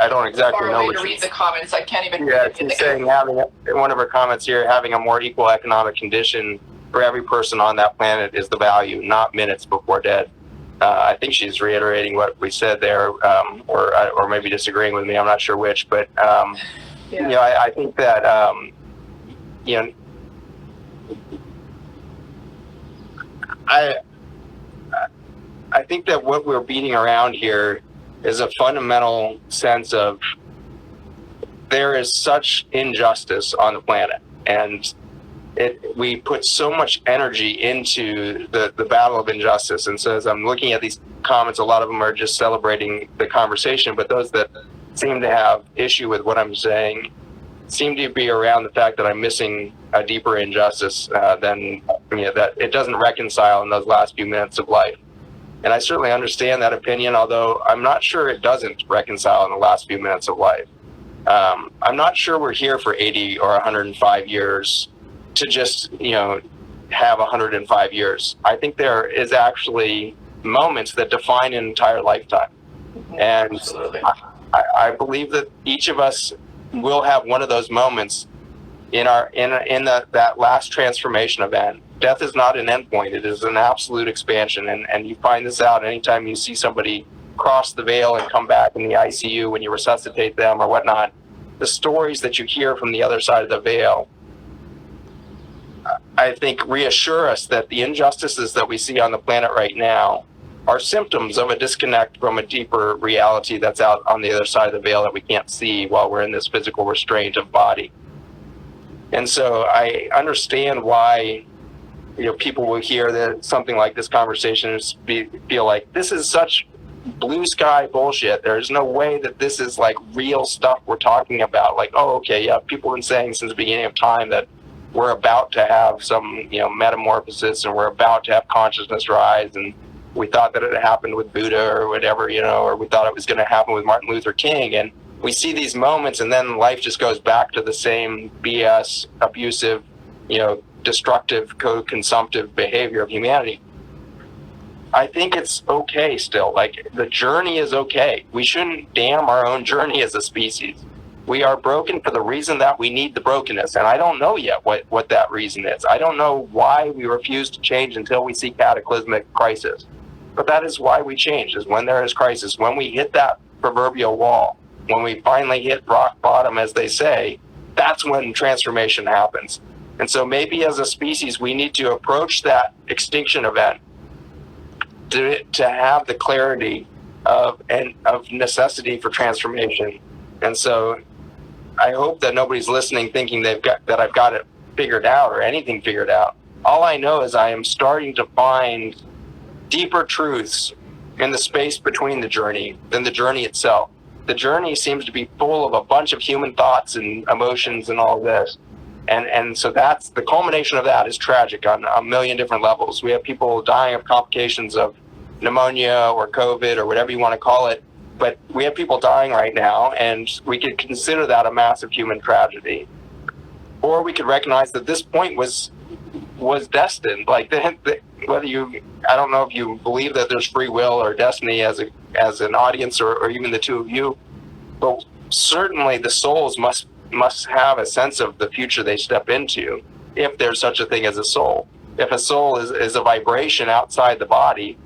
A: I don't exactly know what
B: to read the comments. I can't even.
A: Yeah, she's saying one of her comments here, having a more equal economic condition for every person on that planet is the value, not minutes before dead. I think she's reiterating what we said there, or maybe disagreeing with me. I'm not sure which, but I think that I think that what we're beating around here is a fundamental sense of there is such injustice on the planet, and we put so much energy into the battle of injustice. And so as I'm looking at these comments, a lot of them are just celebrating the conversation, but those that seem to have issue with what I'm saying seem to be around the fact that I'm missing a deeper injustice than that it doesn't reconcile in those last few minutes of life. And I certainly understand that opinion, although I'm not sure it doesn't reconcile in the last few minutes of life. I'm not sure we're here for 80 or 105 years to just, have 105 years. I think there is actually moments that define an entire lifetime. And I believe that each of us will have one of those moments in that last transformation event. Death is not an endpoint, it is an absolute expansion. And you find this out anytime you see somebody cross the veil and come back in the ICU when you resuscitate them or whatnot. The stories that you hear from the other side of the veil, I think, reassure us that the injustices that we see on the planet right now are symptoms of a disconnect from a deeper reality that's out on the other side of the veil that we can't see while we're in this physical restraint of body. And so I understand why people will hear that something like this conversation and feel like this is such blue sky bullshit. There's no way that this is like real stuff we're talking about. Like, oh, okay, yeah, people have been saying since the beginning of time that we're about to have some, metamorphosis, and we're about to have consciousness rise, and we thought that it happened with Buddha or whatever, or we thought it was going to happen with Martin Luther King, and we see these moments, and then life just goes back to the same BS, abusive, destructive, co-consumptive behavior of humanity. I think it's okay still. Like, the journey is okay. We shouldn't damn our own journey as a species. We are broken for the reason that we need the brokenness, and I don't know yet what that reason is. I don't know why we refuse to change until we see cataclysmic crisis. But that is why we change, is when there is crisis, when we hit that proverbial wall, when we finally hit rock bottom, as they say, that's when transformation happens. And so maybe as a species, we need to approach that extinction event to have the clarity of necessity for transformation. And so I hope that nobody's listening thinking that I've got it figured out or anything figured out. All I know is I am starting to find deeper truths in the space between the journey than the journey itself. The journey seems to be full of a bunch of human thoughts and emotions and all this. And so that's the culmination of that is tragic on a million different levels. We have people dying of complications of pneumonia or COVID or whatever you want to call it. But we have people dying right now, and we could consider that a massive human tragedy. Or we could recognize that this point was destined. Like, whether I don't know if you believe that there's free will or destiny as an audience, or even the two of you, but certainly the souls must have a sense of the future they step into, if there's such a thing as a soul. If a soul is a vibration outside the body,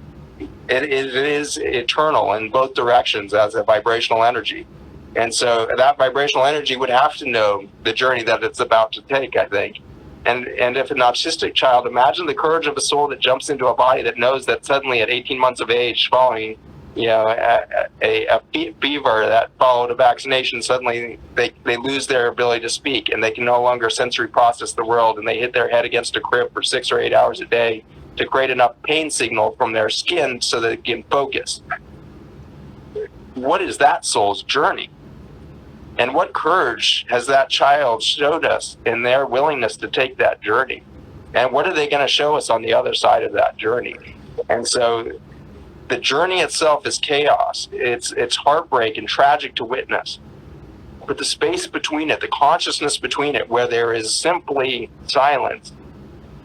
A: it is eternal in both directions as a vibrational energy. And so that vibrational energy would have to know the journey that it's about to take, I think. And if an autistic child, imagine the courage of a soul that jumps into a body that knows that suddenly at 18 months of age, following a fever that followed a vaccination, suddenly they lose their ability to speak, and they can no longer sensory process the world, and they hit their head against a crib for 6 or 8 hours a day to create enough pain signal from their skin so that it can focus. What is that soul's journey? And what courage has that child showed us in their willingness to take that journey? And what are they going to show us on the other side of that journey? And so the journey itself is chaos. It's heartbreak and tragic to witness. But the space between it, the consciousness between it, where there is simply silence,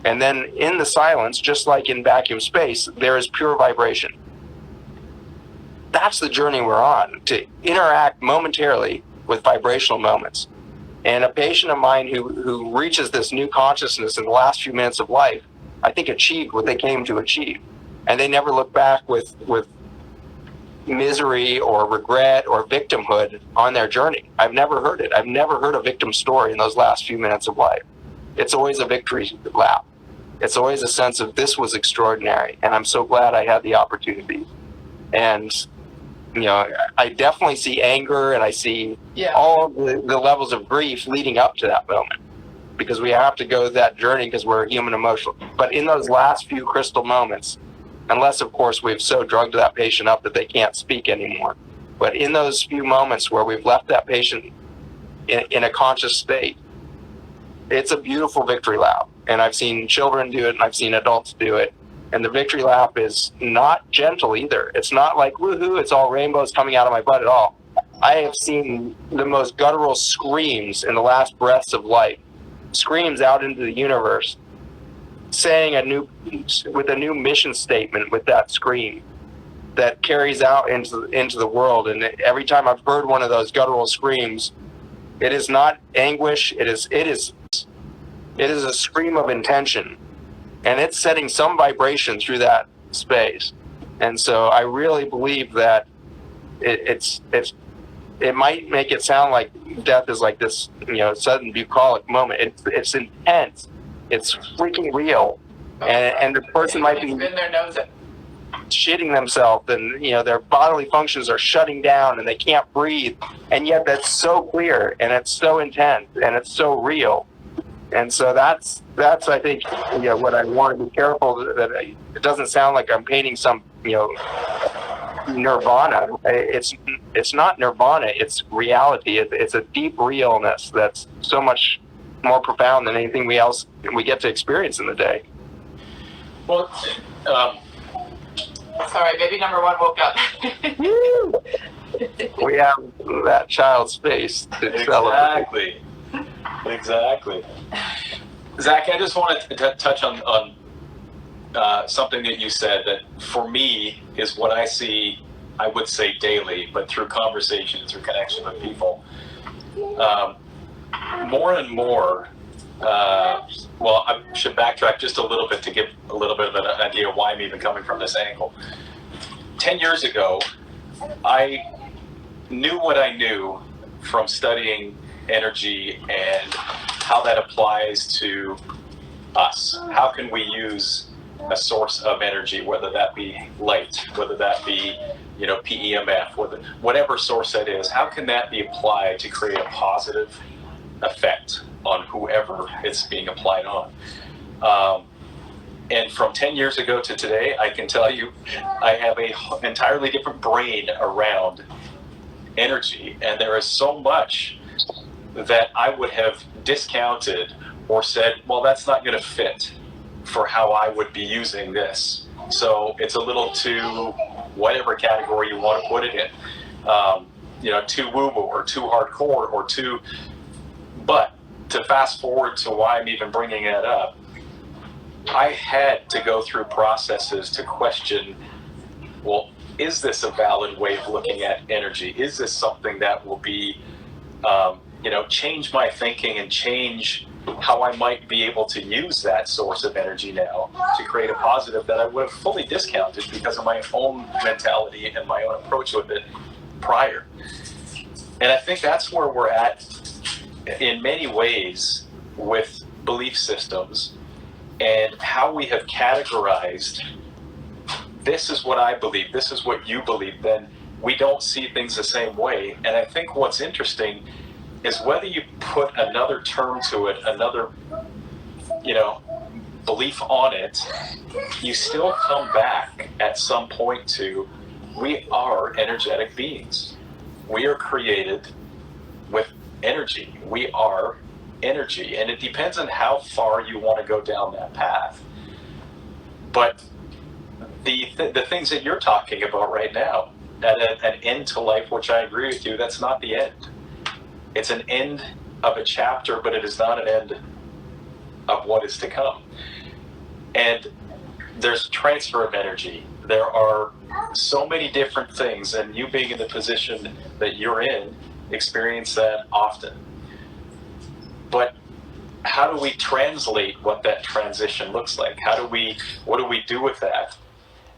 A: and then in the silence, just like in vacuum space, there is pure vibration. That's the journey we're on, to interact momentarily with vibrational moments. And a patient of mine who reaches this new consciousness in the last few minutes of life, I think achieved what they came to achieve. And they never look back with misery or regret or victimhood on their journey. I've never heard it. I've never heard a victim story in those last few minutes of life. It's always a victory lap. it's always a sense of this was extraordinary, and I'm so glad I had the opportunity. And I definitely see anger, and I see all of the levels of grief leading up to that moment, because we have to go that journey because we're human emotional. But in those last few crystal moments, unless of course we've so drugged that patient up that they can't speak anymore, but in those few moments where we've left that patient in a conscious state, it's a beautiful victory lap. And I've seen children do it, and I've seen adults do it. And the victory lap is not gentle either. It's not like, woohoo, it's all rainbows coming out of my butt at all. I have seen the most guttural screams in the last breaths of life, screams out into the universe, saying with a new mission statement with that scream that carries out into the world. And every time I've heard one of those guttural screams, it is not anguish. It is a scream of intention, and it's setting some vibration through that space. And so I really believe that it might make it sound like death is like this, sudden bucolic moment. It's intense. It's freaking real, and the person might be shitting themselves, and their bodily functions are shutting down, and they can't breathe, and yet that's so clear, and it's so intense, and it's so real. And so that's I think what I want to be careful that it doesn't sound like I'm painting some nirvana. It's not nirvana. It's reality. It's a deep realness that's so much more profound than anything we get to experience in the day.
C: Well,
B: sorry, baby number one woke up.
A: We have that child's face to celebrate.
C: Exactly. Zach, I just wanted to touch on something that you said that for me is what I see, I would say daily, but through conversation, through connection with people. More and more, well, I should backtrack just a little bit to give a little bit of an idea of why I'm even coming from this angle. 10 years ago, I knew what I knew from studying energy and how that applies to us. How can we use a source of energy, whether that be light, whether that be PEMF, whatever source that is, how can that be applied to create a positive effect on whoever it's being applied on? And from 10 years ago to today, I can tell you I have an entirely different brain around energy, and there is so much that I would have discounted or said, well, that's not going to fit for how I would be using this. So it's a little too, whatever category you want to put it in, too woo-woo or too hardcore or too, but to fast forward to why I'm even bringing that up, I had to go through processes to question, well, is this a valid way of looking at energy? Is this something that will be, change my thinking and change how I might be able to use that source of energy now to create a positive that I would have fully discounted because of my own mentality and my own approach with it prior. And I think that's where we're at in many ways with belief systems and how we have categorized, this is what I believe, this is what you believe, then we don't see things the same way. And I think what's interesting is whether you put another term to it, another, belief on it, you still come back at some point to, we are energetic beings. We are created with energy. We are energy. And it depends on how far you want to go down that path. But the things that you're talking about right now, at an end to life, which I agree with you, that's not the end. It's an end of a chapter, but it is not an end of what is to come. And there's transfer of energy. There are so many different things, and you being in the position that you're in, experience that often. But how do we translate what that transition looks like? What do we do with that?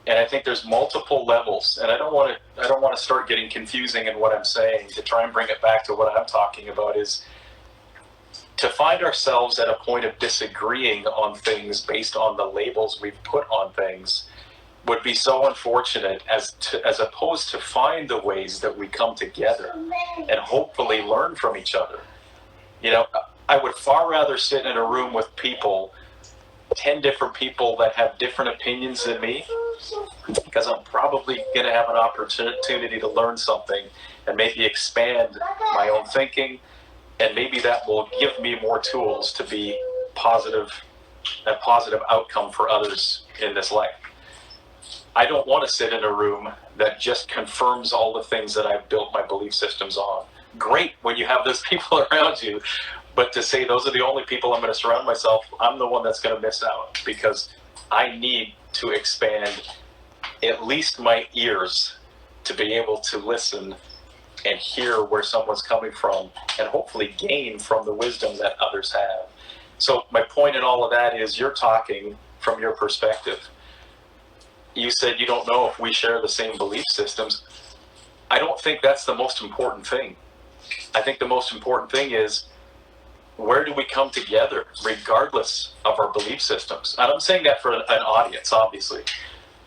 C: And I think there's multiple levels, and I don't want to start getting confusing in what I'm saying. To try and bring it back to what I'm talking about is to find ourselves at a point of disagreeing on things based on the labels we've put on things would be so unfortunate, as opposed to find the ways that we come together and hopefully learn from each other. You know, I would far rather sit in a room with people, 10 different people that have different opinions than me, because I'm probably going to have an opportunity to learn something and maybe expand my own thinking, and maybe that will give me more tools to be positive, a positive outcome for others in this life. I don't want to sit in a room that just confirms all the things that I've built my belief systems on. Great when you have those people around you, but to say those are the only people I'm going to surround myself, I'm the one that's going to miss out, because I need to expand at least my ears to be able to listen and hear where someone's coming from, and hopefully gain from the wisdom that others have. So my point in all of that is, you're talking from your perspective. You said you don't know if we share the same belief systems. I don't think that's the most important thing. I think the most important thing is, where do we come together regardless of our belief systems? And I'm saying that for an audience, obviously,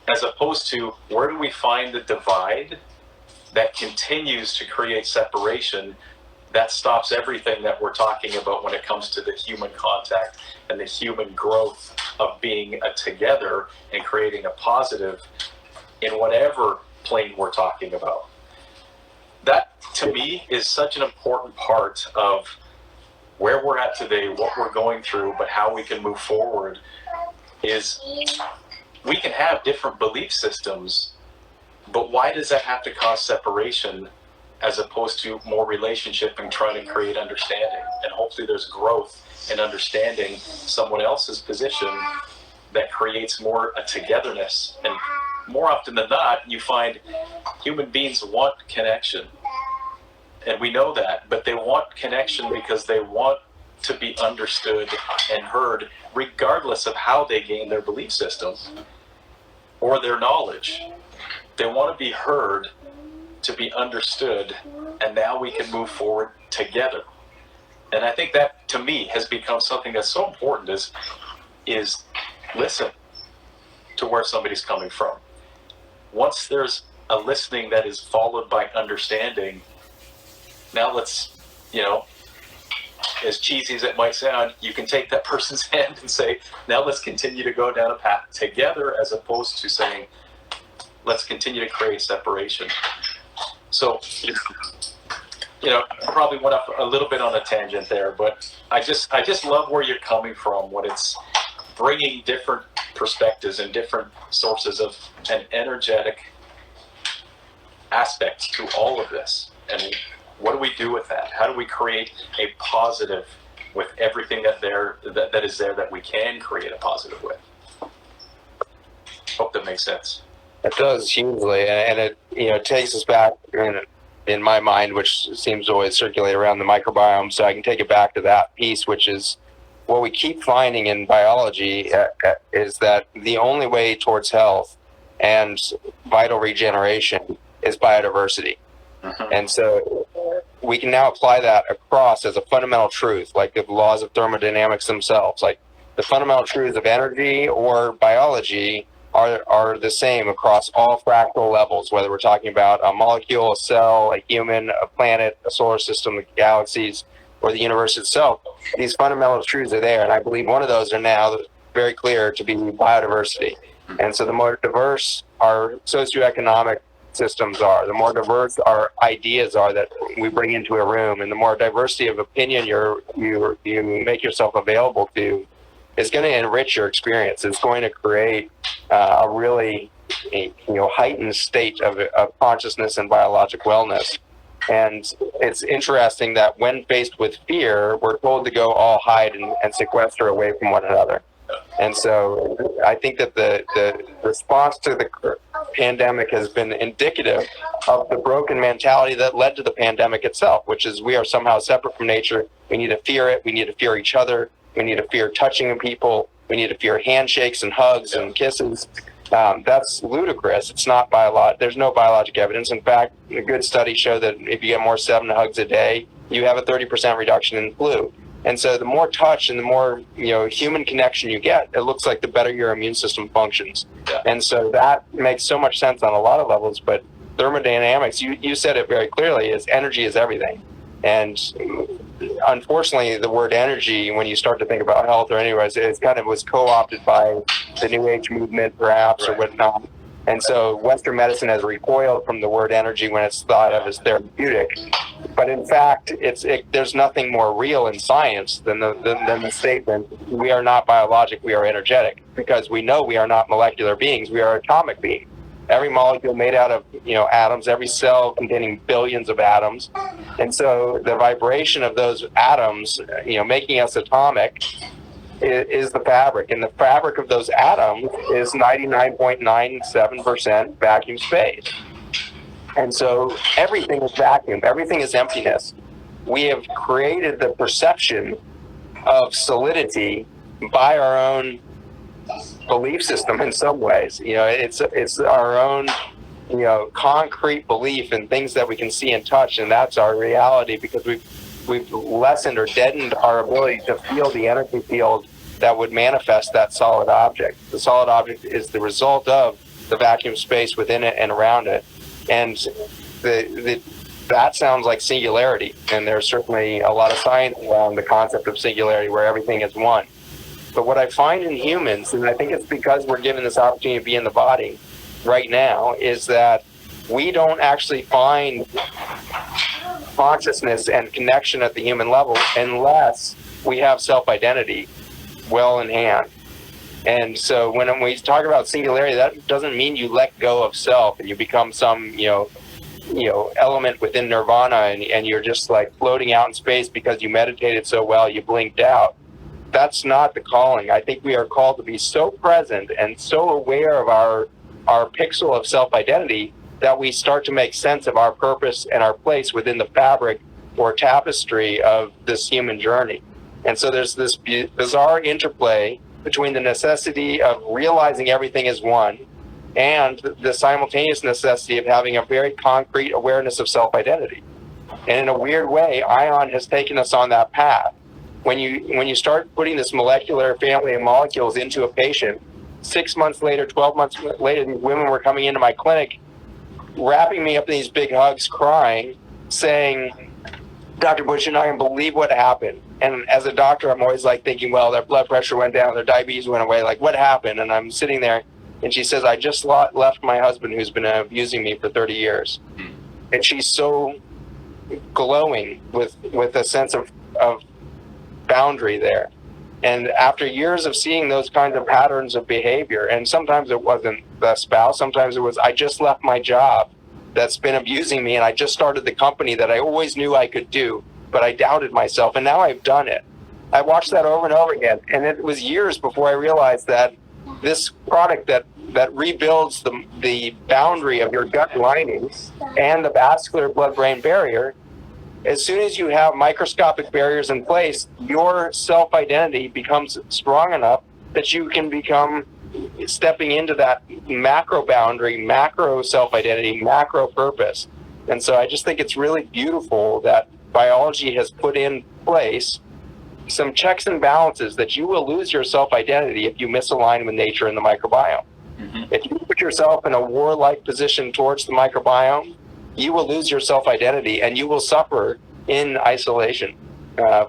C: as opposed to, where do we find the divide that continues to create separation that stops everything that we're talking about when it comes to the human contact and the human growth of being together and creating a positive in whatever plane we're talking about. That, to me, is such an important part of where we're at today, what we're going through, but how we can move forward. Is we can have different belief systems, but why does that have to cause separation, as opposed to more relationship and trying to create understanding? And hopefully there's growth in understanding someone else's position that creates more a togetherness. And more often than not, you find human beings want connection. And we know that, but they want connection because they want to be understood and heard, regardless of how they gain their belief system or their knowledge. They want to be heard, to be understood, and now we can move forward together. And I think that, to me, has become something that's so important, is listen to where somebody's coming from. Once there's a listening that is followed by understanding, now let's, as cheesy as it might sound, you can take that person's hand and say, now let's continue to go down a path together, as opposed to saying, let's continue to create separation. So, probably went up a little bit on a tangent there, but I just love where you're coming from, when it's bringing different perspectives and different sources of an energetic aspect to all of this. And what do we do with that? How do we create a positive with everything that is there that we can create a positive with? Hope that makes sense.
A: It does hugely, and it takes us back in my mind, which seems to always circulate around the microbiome. So I can take it back to that piece, which is what we keep finding in biology is that the only way towards health and vital regeneration is biodiversity. Uh-huh. And so we can now apply that across as a fundamental truth, like the laws of thermodynamics themselves. Like the fundamental truths of energy or biology are the same across all fractal levels, whether we're talking about a molecule, a cell, a human, a planet, a solar system, the galaxies, or the universe itself. These fundamental truths are there, and I believe one of those are now very clear to be biodiversity. And so the more diverse our socioeconomic systems are, the more diverse our ideas are that we bring into a room, and the more diversity of opinion you make yourself available to, is going to enrich your experience. It's going to create a really heightened state of consciousness and biologic wellness. And it's interesting that when faced with fear, we're told to go all hide and sequester away from one another. And so I think that the response to the pandemic has been indicative of the broken mentality that led to the pandemic itself, which is we are somehow separate from nature. We need to fear it. We need to fear each other. We need to fear touching people. We need to fear handshakes and hugs and kisses. That's ludicrous. It's not biologic. There's no biologic evidence. In fact, a good study showed that if you get more 7 hugs a day, you have a 30% reduction in flu. And so the more touch and the more, human connection you get, it looks like the better your immune system functions.
C: Yeah.
A: And so that makes so much sense on a lot of levels. But thermodynamics, you said it very clearly, is energy is everything. And unfortunately, the word energy, when you start to think about health or anyways, it kind of was co-opted by the New Age movement, perhaps, or whatnot. And so Western medicine has recoiled from the word energy when it's thought of as therapeutic. But in fact, there's nothing more real in science than the statement, we are not biologic, we are energetic. Because we know we are not molecular beings, we are atomic beings. Every molecule made out of, atoms, every cell containing billions of atoms. And so the vibration of those atoms, making us atomic, is the fabric. And the fabric of those atoms is 99.97% vacuum space. And so everything is vacuum, everything is emptiness. We have created the perception of solidity by our own belief system in some ways. It's our own, concrete belief in things that we can see and touch, and that's our reality, because we've lessened or deadened our ability to feel the energy field that would manifest that solid object. The solid object is the result of the vacuum space within it and around it. And that sounds like singularity, and there's certainly a lot of science around the concept of singularity where everything is one. But what I find in humans, and I think it's because we're given this opportunity to be in the body right now, is that we don't actually find consciousness and connection at the human level unless we have self-identity well in hand. And so when we talk about singularity, that doesn't mean you let go of self and you become some, element within nirvana and you're just like floating out in space because you meditated so well, you blinked out. That's not the calling. I think we are called to be so present and so aware of our pixel of self-identity that we start to make sense of our purpose and our place within the fabric or tapestry of this human journey. And so there's this bizarre interplay between the necessity of realizing everything is one and the simultaneous necessity of having a very concrete awareness of self-identity. And in a weird way, ION has taken us on that path. When you start putting this molecular family of molecules into a patient, 6 months later, 12 months later, these women were coming into my clinic, wrapping me up in these big hugs, crying, saying, Dr. Bush, you're not going to believe what happened. And as a doctor, I'm always like thinking, well, their blood pressure went down, their diabetes went away. Like, what happened? And I'm sitting there, and she says, I just left my husband who's been abusing me for 30 years. And she's so glowing with a sense of boundary there. And after years of seeing those kinds of patterns of behavior, and sometimes it wasn't the spouse, sometimes it was, I just left my job that's been abusing me, and I just started the company that I always knew I could do, but I doubted myself, and now I've done it. I watched that over and over again, and it was years before I realized that this product that rebuilds the boundary of your gut lining and the vascular blood-brain barrier, as soon as you have microscopic barriers in place, your self-identity becomes strong enough that you can become stepping into that macro boundary, macro self-identity, macro purpose. And so I just think it's really beautiful that biology has put in place some checks and balances that you will lose your self-identity if you misalign with nature and the microbiome. Mm-hmm. If you put yourself in a warlike position towards the microbiome, you will lose your self-identity and you will suffer in isolation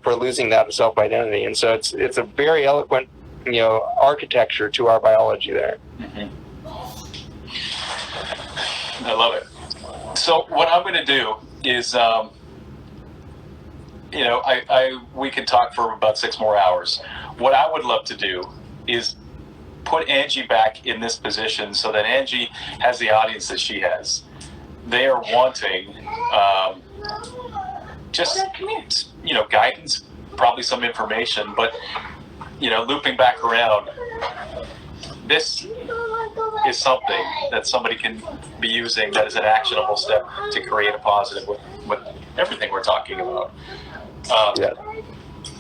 A: for losing that self-identity. And so it's a very eloquent, architecture to our biology there.
C: Mm-hmm. I love it. So what I'm going to do is, we could talk for about 6 more hours. What I would love to do is put Angi back in this position so that Angi has the audience that she has. They are wanting guidance, probably some information, but looping back around, this is something that somebody can be using that is an actionable step to create a positive with everything we're talking about.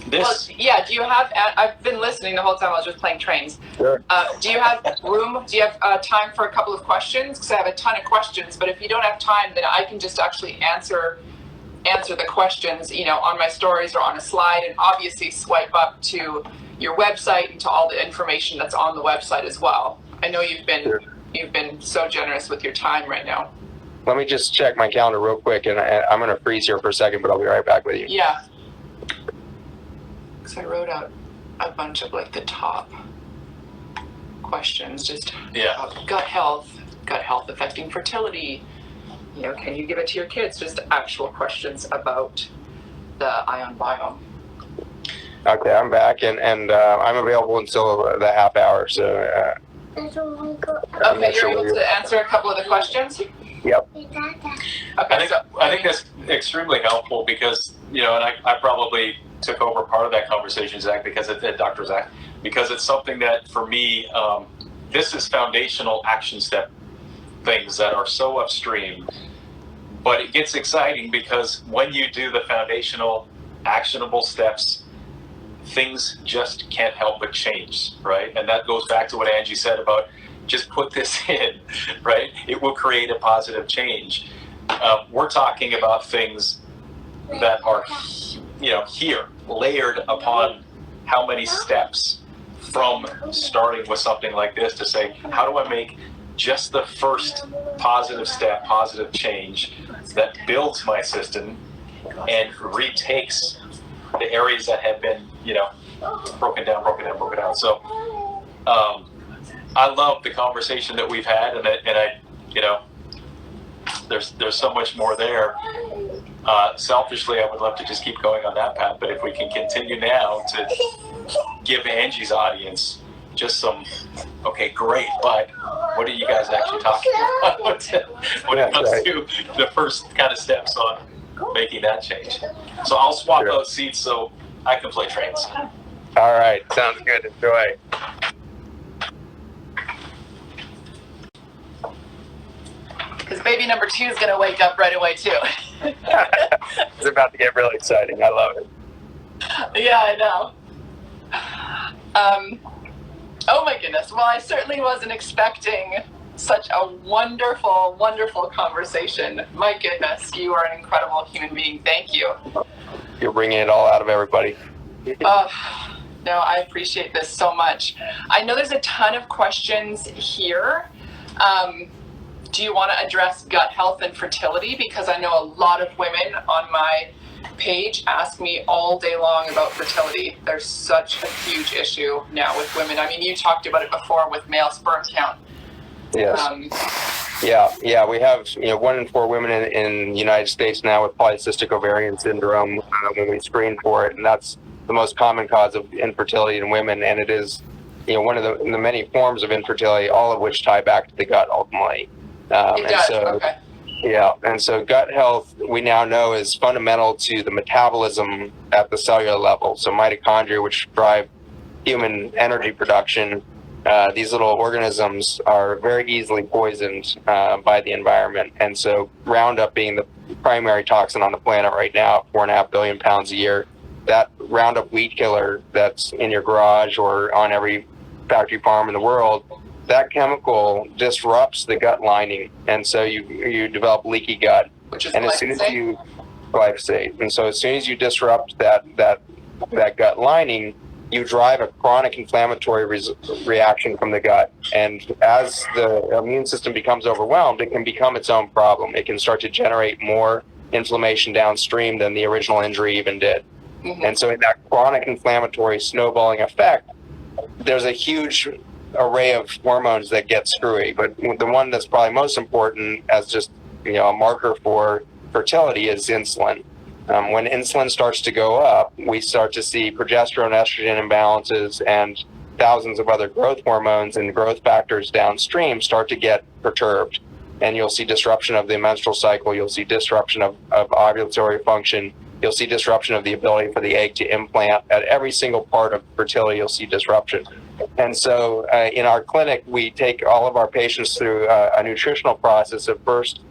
B: Do you have, I've been listening the whole time, I was just playing trains.
A: Sure.
B: Do you have room, do you have time for a couple of questions? Because I have a ton of questions, but if you don't have time, then I can just actually answer answer the questions, on my stories or on a slide, and obviously swipe up to your website and to all the information that's on the website as well. I know you've been so generous with your time right now.
A: Let me just check my calendar real quick, and I'm going to freeze here for a second, but I'll be right back with you.
B: Yeah. Because I wrote out a bunch of like the top questions, just gut health affecting fertility. Can you give it to your kids? Just actual questions about the ion biome.
A: Okay, I'm back, and I'm available until the half hour. So.
B: Okay, you're able to answer a couple of the questions.
A: Yep.
B: Okay,
C: I think that's extremely helpful because and I probably took over part of that conversation, Zach, because Dr. Zach, because it's something that for me, this is foundational action step things that are so upstream, but it gets exciting because when you do the foundational actionable steps, things just can't help but change, right? And that goes back to what Angie said about just put this in, right? It will create a positive change. We're talking about things that are, here, layered upon how many steps from starting with something like this to say, how do I make just the first positive step, positive change that builds my system and retakes the areas that have been, broken down. So, I love the conversation that we've had, and I there's so much more there. Selfishly, I would love to just keep going on that path, but if we can continue now to give Angie's audience just some, okay, great, but what are you guys actually talking about when it comes to the first kind of steps on making that change? So I'll swap those seats so I can play trains.
A: All right, sounds good. Enjoy.
B: Because baby number 2 is going to wake up right away too.
A: It's about to get really exciting. I love it.
B: Yeah, I know. Oh my goodness. Well, I certainly wasn't expecting such a wonderful, wonderful conversation. My goodness, you are an incredible human being. Thank you.
A: You're bringing it all out of everybody.
B: No, I appreciate this so much. I know there's a ton of questions here. Do you want to address gut health and fertility? Because I know a lot of women on my page ask me all day long about fertility. There's such a huge issue now with women. I mean, you talked about it before with male sperm count.
A: Yes. Yeah. We have 1 in 4 women in the United States now with polycystic ovarian syndrome when we screen for it, and that's the most common cause of infertility in women, and it is one of the many forms of infertility, all of which tie back to the gut ultimately.
B: It does. Okay.
A: Yeah, and so gut health we now know is fundamental to the metabolism at the cellular level. So mitochondria, which drive human energy production, these little organisms are very easily poisoned by the environment. And so Roundup being the primary toxin on the planet right now, 4.5 billion pounds a year, that Roundup weed killer that's in your garage or on every factory farm in the world, that chemical disrupts the gut lining, and so you develop leaky gut.
B: Which is
A: and as soon as you glyphosate, and so as soon as you disrupt that gut lining, you drive a chronic inflammatory reaction from the gut. And as the immune system becomes overwhelmed, it can become its own problem. It can start to generate more inflammation downstream than the original injury even did. Mm-hmm. And so in that chronic inflammatory snowballing effect, there's a huge array of hormones that get screwy, but the one that's probably most important as just a marker for fertility is insulin. When insulin starts to go up, we start to see progesterone, estrogen imbalances, and thousands of other growth hormones and growth factors downstream start to get perturbed. And you'll see disruption of the menstrual cycle, you'll see disruption of ovulatory function, you'll see disruption of the ability for the egg to implant. At every single part of fertility, you'll see disruption. And so in our clinic, we take all of our patients through a nutritional process of first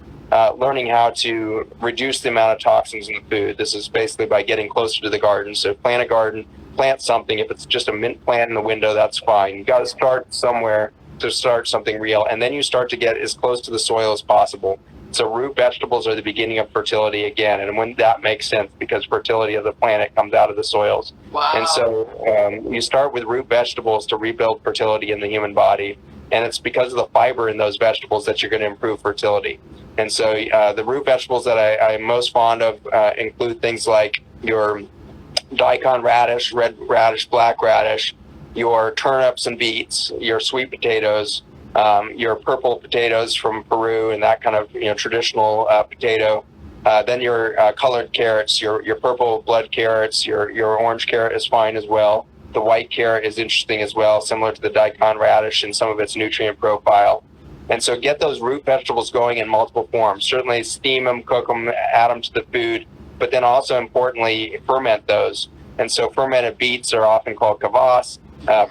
A: learning how to reduce the amount of toxins in the food. This is basically by getting closer to the garden. So plant a garden, plant something. If it's just a mint plant in the window, that's fine. You got to start somewhere to start something real. And then you start to get as close to the soil as possible. So root vegetables are the beginning of fertility again, and when that makes sense because fertility of the planet comes out of the soils.
B: Wow.
A: And so you start with root vegetables to rebuild fertility in the human body, and it's because of the fiber in those vegetables that you're going to improve fertility. And so the root vegetables that I'm most fond of include things like your daikon radish, red radish, black radish, your turnips and beets, your sweet potatoes, your purple potatoes from Peru and that kind of traditional potato. Then your colored carrots, your purple blood carrots, your orange carrot is fine as well. The white carrot is interesting as well, similar to the daikon radish in some of its nutrient profile. And so get those root vegetables going in multiple forms. Certainly steam them, cook them, add them to the food, but then also importantly, ferment those. And so fermented beets are often called kvass.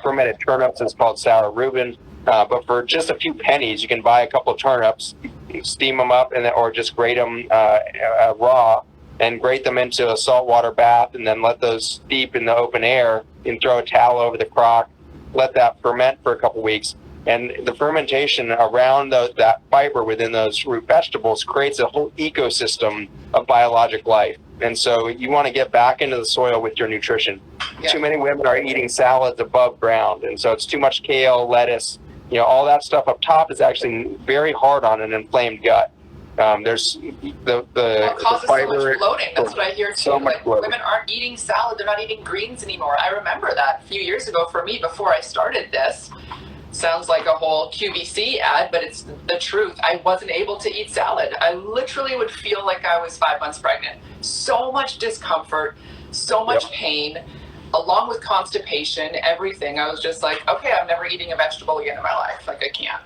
A: Fermented turnips is called sour Reuben. But for just a few pennies, you can buy a couple of turnips, steam them up, or just grate them raw and grate them into a saltwater bath, and then let those steep in the open air and throw a towel over the crock, let that ferment for a couple of weeks. And the fermentation around that fiber within those root vegetables creates a whole ecosystem of biologic life. And so you want to get back into the soil with your nutrition. Yeah. Too many women are eating salads above ground, and so it's too much kale, lettuce, all that stuff up top is actually very hard on an inflamed gut. There's the
B: causes
A: fiber,
B: so much bloating. That's what I hear too.
A: So much bloating.
B: Women aren't eating salad; they're not eating greens anymore. I remember that a few years ago for me before I started this. Sounds like a whole QVC ad, but it's the truth. I wasn't able to eat salad. I literally would feel like I was 5 months pregnant. So much discomfort, so much pain, along with constipation, everything. I was just like, okay, I'm never eating a vegetable again in my life. Like, I can't.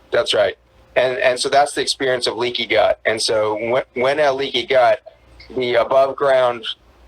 A: That's right. And so that's the experience of leaky gut. And so when a leaky gut, the above ground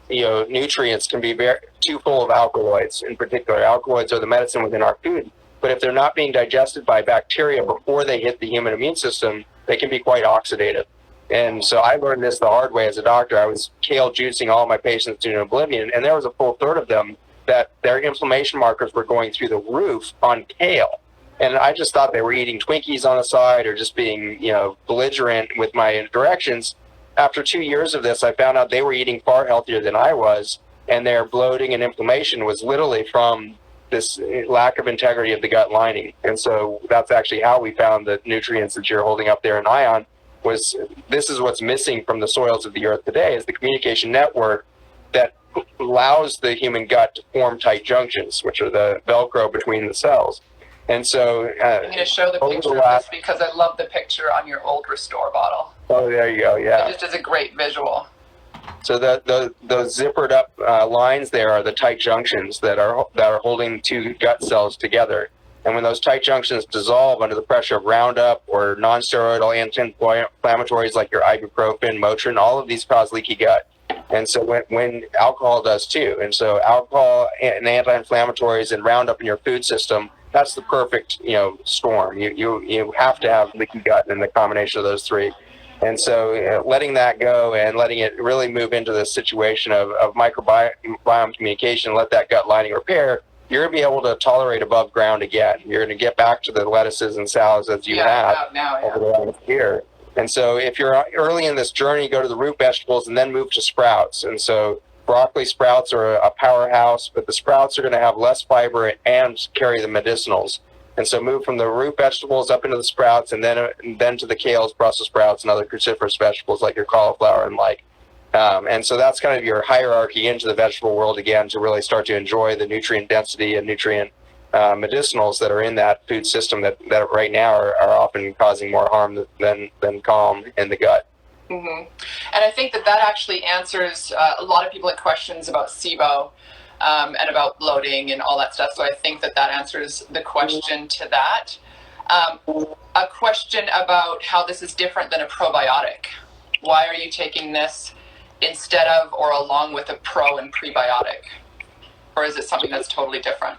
A: nutrients can be too full of alkaloids. In particular, alkaloids are the medicine within our food. But if they're not being digested by bacteria before they hit the human immune system, they can be quite oxidative. And so I learned this the hard way as a doctor. I was kale juicing all my patients to oblivion, and there was a full third of them that their inflammation markers were going through the roof on kale. And I just thought they were eating Twinkies on the side or just being, belligerent with my directions. After 2 years of this, I found out they were eating far healthier than I was, and their bloating and inflammation was literally from this lack of integrity of the gut lining. And so that's actually how we found the nutrients that you're holding up there in ion. This is what's missing from the soils of the earth today, is the communication network that allows the human gut to form tight junctions, which are the Velcro between the cells. And so
B: I'm going to show the picture of this because I love the picture on your old Restore bottle.
A: Oh, there you go. Yeah.
B: It just is a great visual.
A: So those zippered up lines there are the tight junctions that are holding two gut cells together. And when those tight junctions dissolve under the pressure of Roundup or non-steroidal anti-inflammatories like your ibuprofen, Motrin, all of these cause leaky gut. And so when alcohol does too. And so alcohol and anti-inflammatories and Roundup in your food system, that's the perfect storm. You have to have leaky gut in the combination of those three. And so letting that go and letting it really move into the situation of microbiome communication, let that gut lining repair, you're going to be able to tolerate above ground again. You're going to get back to the lettuces and salads as you have over the last year. And so if you're early in this journey, go to the root vegetables and then move to sprouts. And so broccoli sprouts are a powerhouse, but the sprouts are going to have less fiber and carry the medicinals. And so move from the root vegetables up into the sprouts, and then to the kales, Brussels sprouts, and other cruciferous vegetables like your cauliflower and like. And so that's kind of your hierarchy into the vegetable world again, to really start to enjoy the nutrient density and nutrient medicinals that are in that food system that right now are often causing more harm than calm in the gut.
B: Mm-hmm. And I think that actually answers a lot of people had questions about SIBO. And about bloating and all that stuff. So I think that answers the question to that. A question about how this is different than a probiotic. Why are you taking this instead of or along with a pro and prebiotic? Or is it something that's totally different?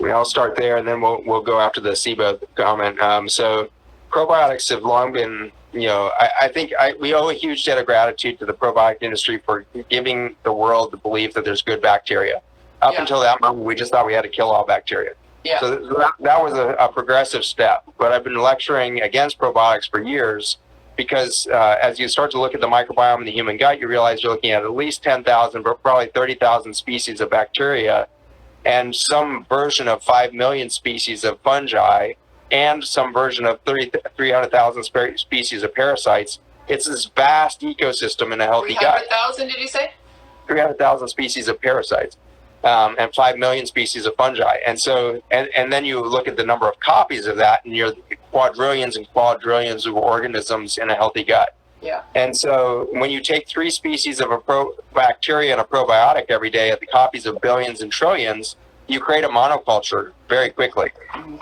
A: I'll start there, and then we'll go after the SIBO comment. So probiotics have long been, I think we owe a huge debt of gratitude to the probiotic industry for giving the world the belief that there's good bacteria. Up until that moment, we just thought we had to kill all bacteria.
B: Yeah.
A: So that was a progressive step. But I've been lecturing against probiotics for years, because as you start to look at the microbiome in the human gut, you realize you're looking at least 10,000, but probably 30,000 species of bacteria, and some version of 5 million species of fungi, and some version of 300,000 species of parasites. It's this vast ecosystem in a healthy gut.
B: 300,000, did you say?
A: 300,000 species of parasites, and 5 million species of fungi. And so, and then you look at the number of copies of that, and you're quadrillions and quadrillions of organisms in a healthy gut.
B: Yeah.
A: And so when you take 3 species of a bacteria and a probiotic every day at the copies of billions and trillions, you create a monoculture very quickly.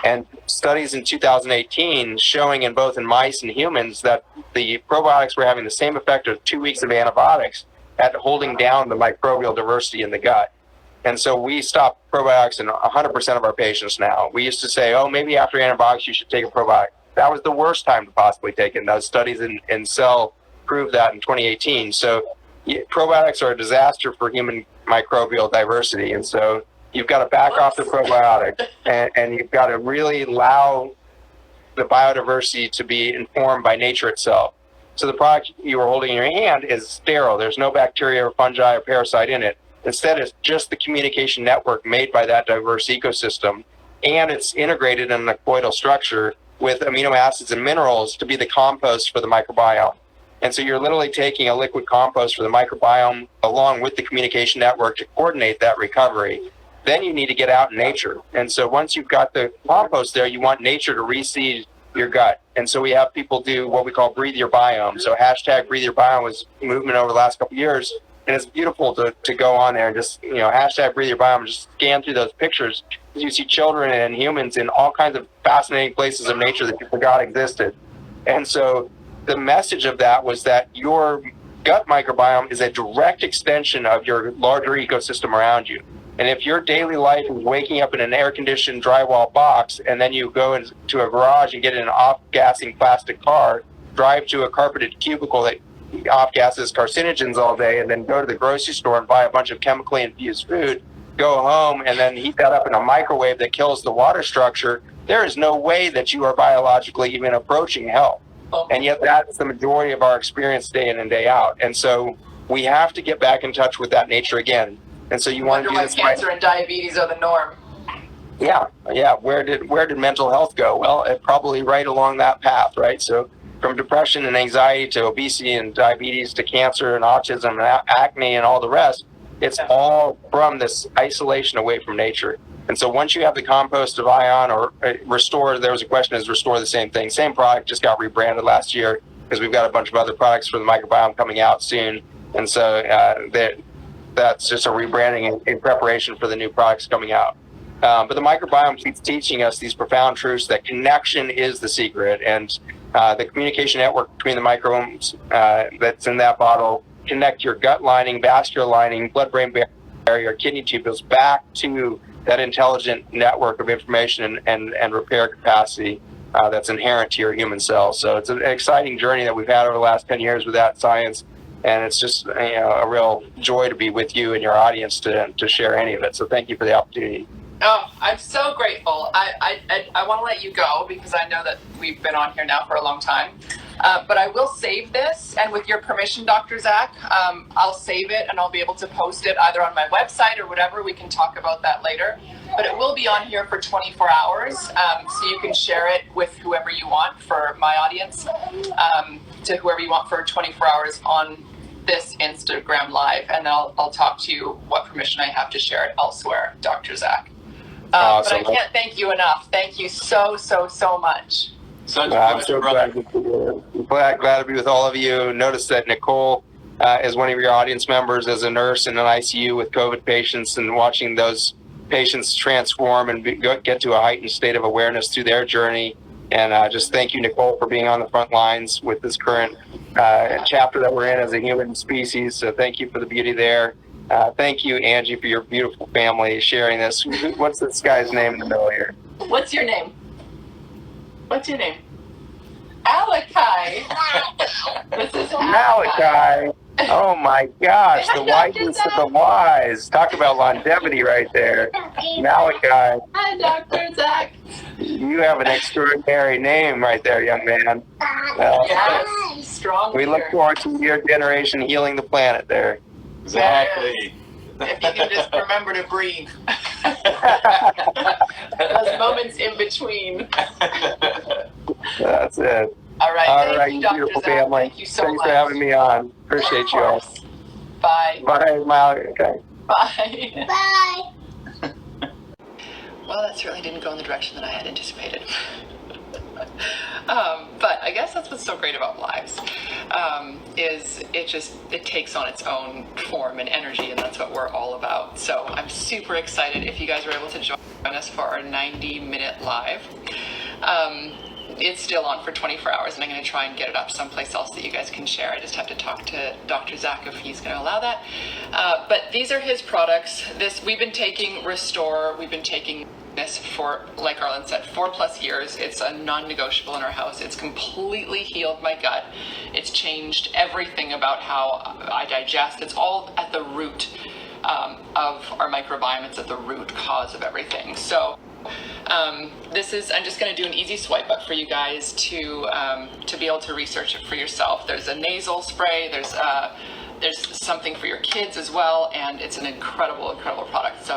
A: And studies in 2018 showing in both in mice and humans that the probiotics were having the same effect as 2 weeks of antibiotics at holding down the microbial diversity in the gut. And so we stop probiotics in 100% of our patients now. We used to say, oh, maybe after antibiotics you should take a probiotic. That was the worst time to possibly take it. Those studies in Cell proved that in 2018. So probiotics are a disaster for human microbial diversity. And so you've got to back off the probiotic, and you've got to really allow the biodiversity to be informed by nature itself. So the product you are holding in your hand is sterile. There's no bacteria or fungi or parasite in it. Instead, it's just the communication network made by that diverse ecosystem, and it's integrated in a colloidal structure with amino acids and minerals to be the compost for the microbiome. And so you're literally taking a liquid compost for the microbiome along with the communication network to coordinate that recovery. Then you need to get out in nature. And so once you've got the compost there, you want nature to reseed your gut. And so we have people do what we call breathe your biome. So hashtag breathe your biome was movement over the last couple of years. And it's beautiful to go on there and just, hashtag breathe your biome, just scan through those pictures. You see children and humans in all kinds of fascinating places of nature that you forgot existed. And so the message of that was that your gut microbiome is a direct extension of your larger ecosystem around you. And if your daily life is waking up in an air-conditioned drywall box, and then you go into a garage and get in an off-gassing plastic car, drive to a carpeted cubicle that off-gasses carcinogens all day, and then go to the grocery store and buy a bunch of chemically infused food, go home and then heat that up in a microwave that kills the water structure, there is no way that you are biologically even approaching health. And yet that's the majority of our experience day in and day out. And so we have to get back in touch with that nature again. And so you want to do this.
B: Cancer and diabetes are the norm.
A: Yeah. Where did mental health go? Well, it probably right along that path, right? So from depression and anxiety to obesity and diabetes to cancer and autism and acne and all the rest, it's all from this isolation away from nature. And so once you have the compost of Ion or Restore, there was a question, is Restore the same thing? Same product, just got rebranded last year because we've got a bunch of other products for the microbiome coming out soon. And so that's just a rebranding in preparation for the new products coming out. But the microbiome keeps teaching us these profound truths that connection is the secret. And the communication network between the microbes that's in that bottle connect your gut lining, vascular lining, blood-brain barrier, kidney tubules back to that intelligent network of information and repair capacity that's inherent to your human cells. So it's an exciting journey that we've had over the last 10 years with that science. And it's just a real joy to be with you and your audience to share any of it. So thank you for the opportunity.
B: Oh, I'm so grateful. I want to let you go because I know that we've been on here now for a long time. But I will save this, and with your permission, Dr. Zach, I'll save it and I'll be able to post it either on my website or whatever. We can talk about that later. But it will be on here for 24 hours, so you can share it with whoever you want for my audience, to whoever you want for 24 hours on this Instagram Live, and I'll talk to you what permission I have to share it elsewhere, Dr. Zach.
A: Awesome.
B: But I can't thank you enough. Thank you so much.
A: I'm so glad to be with all of you. Notice that Nicole is one of your audience members as a nurse in an ICU with COVID patients, and watching those patients transform and get to a heightened state of awareness through their journey. And just thank you, Nicole, for being on the front lines with this current chapter that we're in as a human species. So thank you for the beauty there. Thank you, Angie, for your beautiful family sharing this. What's this guy's name in the middle here?
B: What's your name? Alakai. This is
A: Malachi. Oh my gosh, the
B: Dr.
A: wisest of the wise. Talk about longevity right there. Malachi,
B: Hi, Dr. Zach.
A: you have an extraordinary name right there, young man. Well,
B: Yes, strong
A: we look
B: leader.
A: forward to your generation healing the planet there.
C: Exactly.
B: If you can just remember to breathe. Those moments in between.
A: That's it.
B: All right.
A: All
B: Thank
A: right,
B: you, Dr.
A: beautiful
B: Zach.
A: family.
B: Thank you so
A: Thanks
B: much.
A: for having me on. Appreciate
B: Of
A: you all.
B: course. Bye.
A: Bye, Malachi. Okay.
B: Bye.
D: Bye.
B: Well, that certainly didn't go in the direction that I had anticipated. But I guess that's what's so great about lives, is it takes on its own form and energy, and that's what we're all about. So I'm super excited if you guys are able to join us for our 90-minute live. It's still on for 24 hours, and I'm going to try and get it up someplace else that you guys can share. I just have to talk to Dr. Zach if he's going to allow that. But these are his products. We've been taking Restore. We've been taking this for, like Arlen said, 4+ years. It's a non-negotiable in our house. It's completely healed my gut. It's changed everything about how I digest. It's all at the root of our microbiome. It's at the root cause of everything. So I'm just going to do an easy swipe up for you guys to be able to research it for yourself. There's a nasal spray. There's something for your kids as well, and it's an incredible, incredible product. So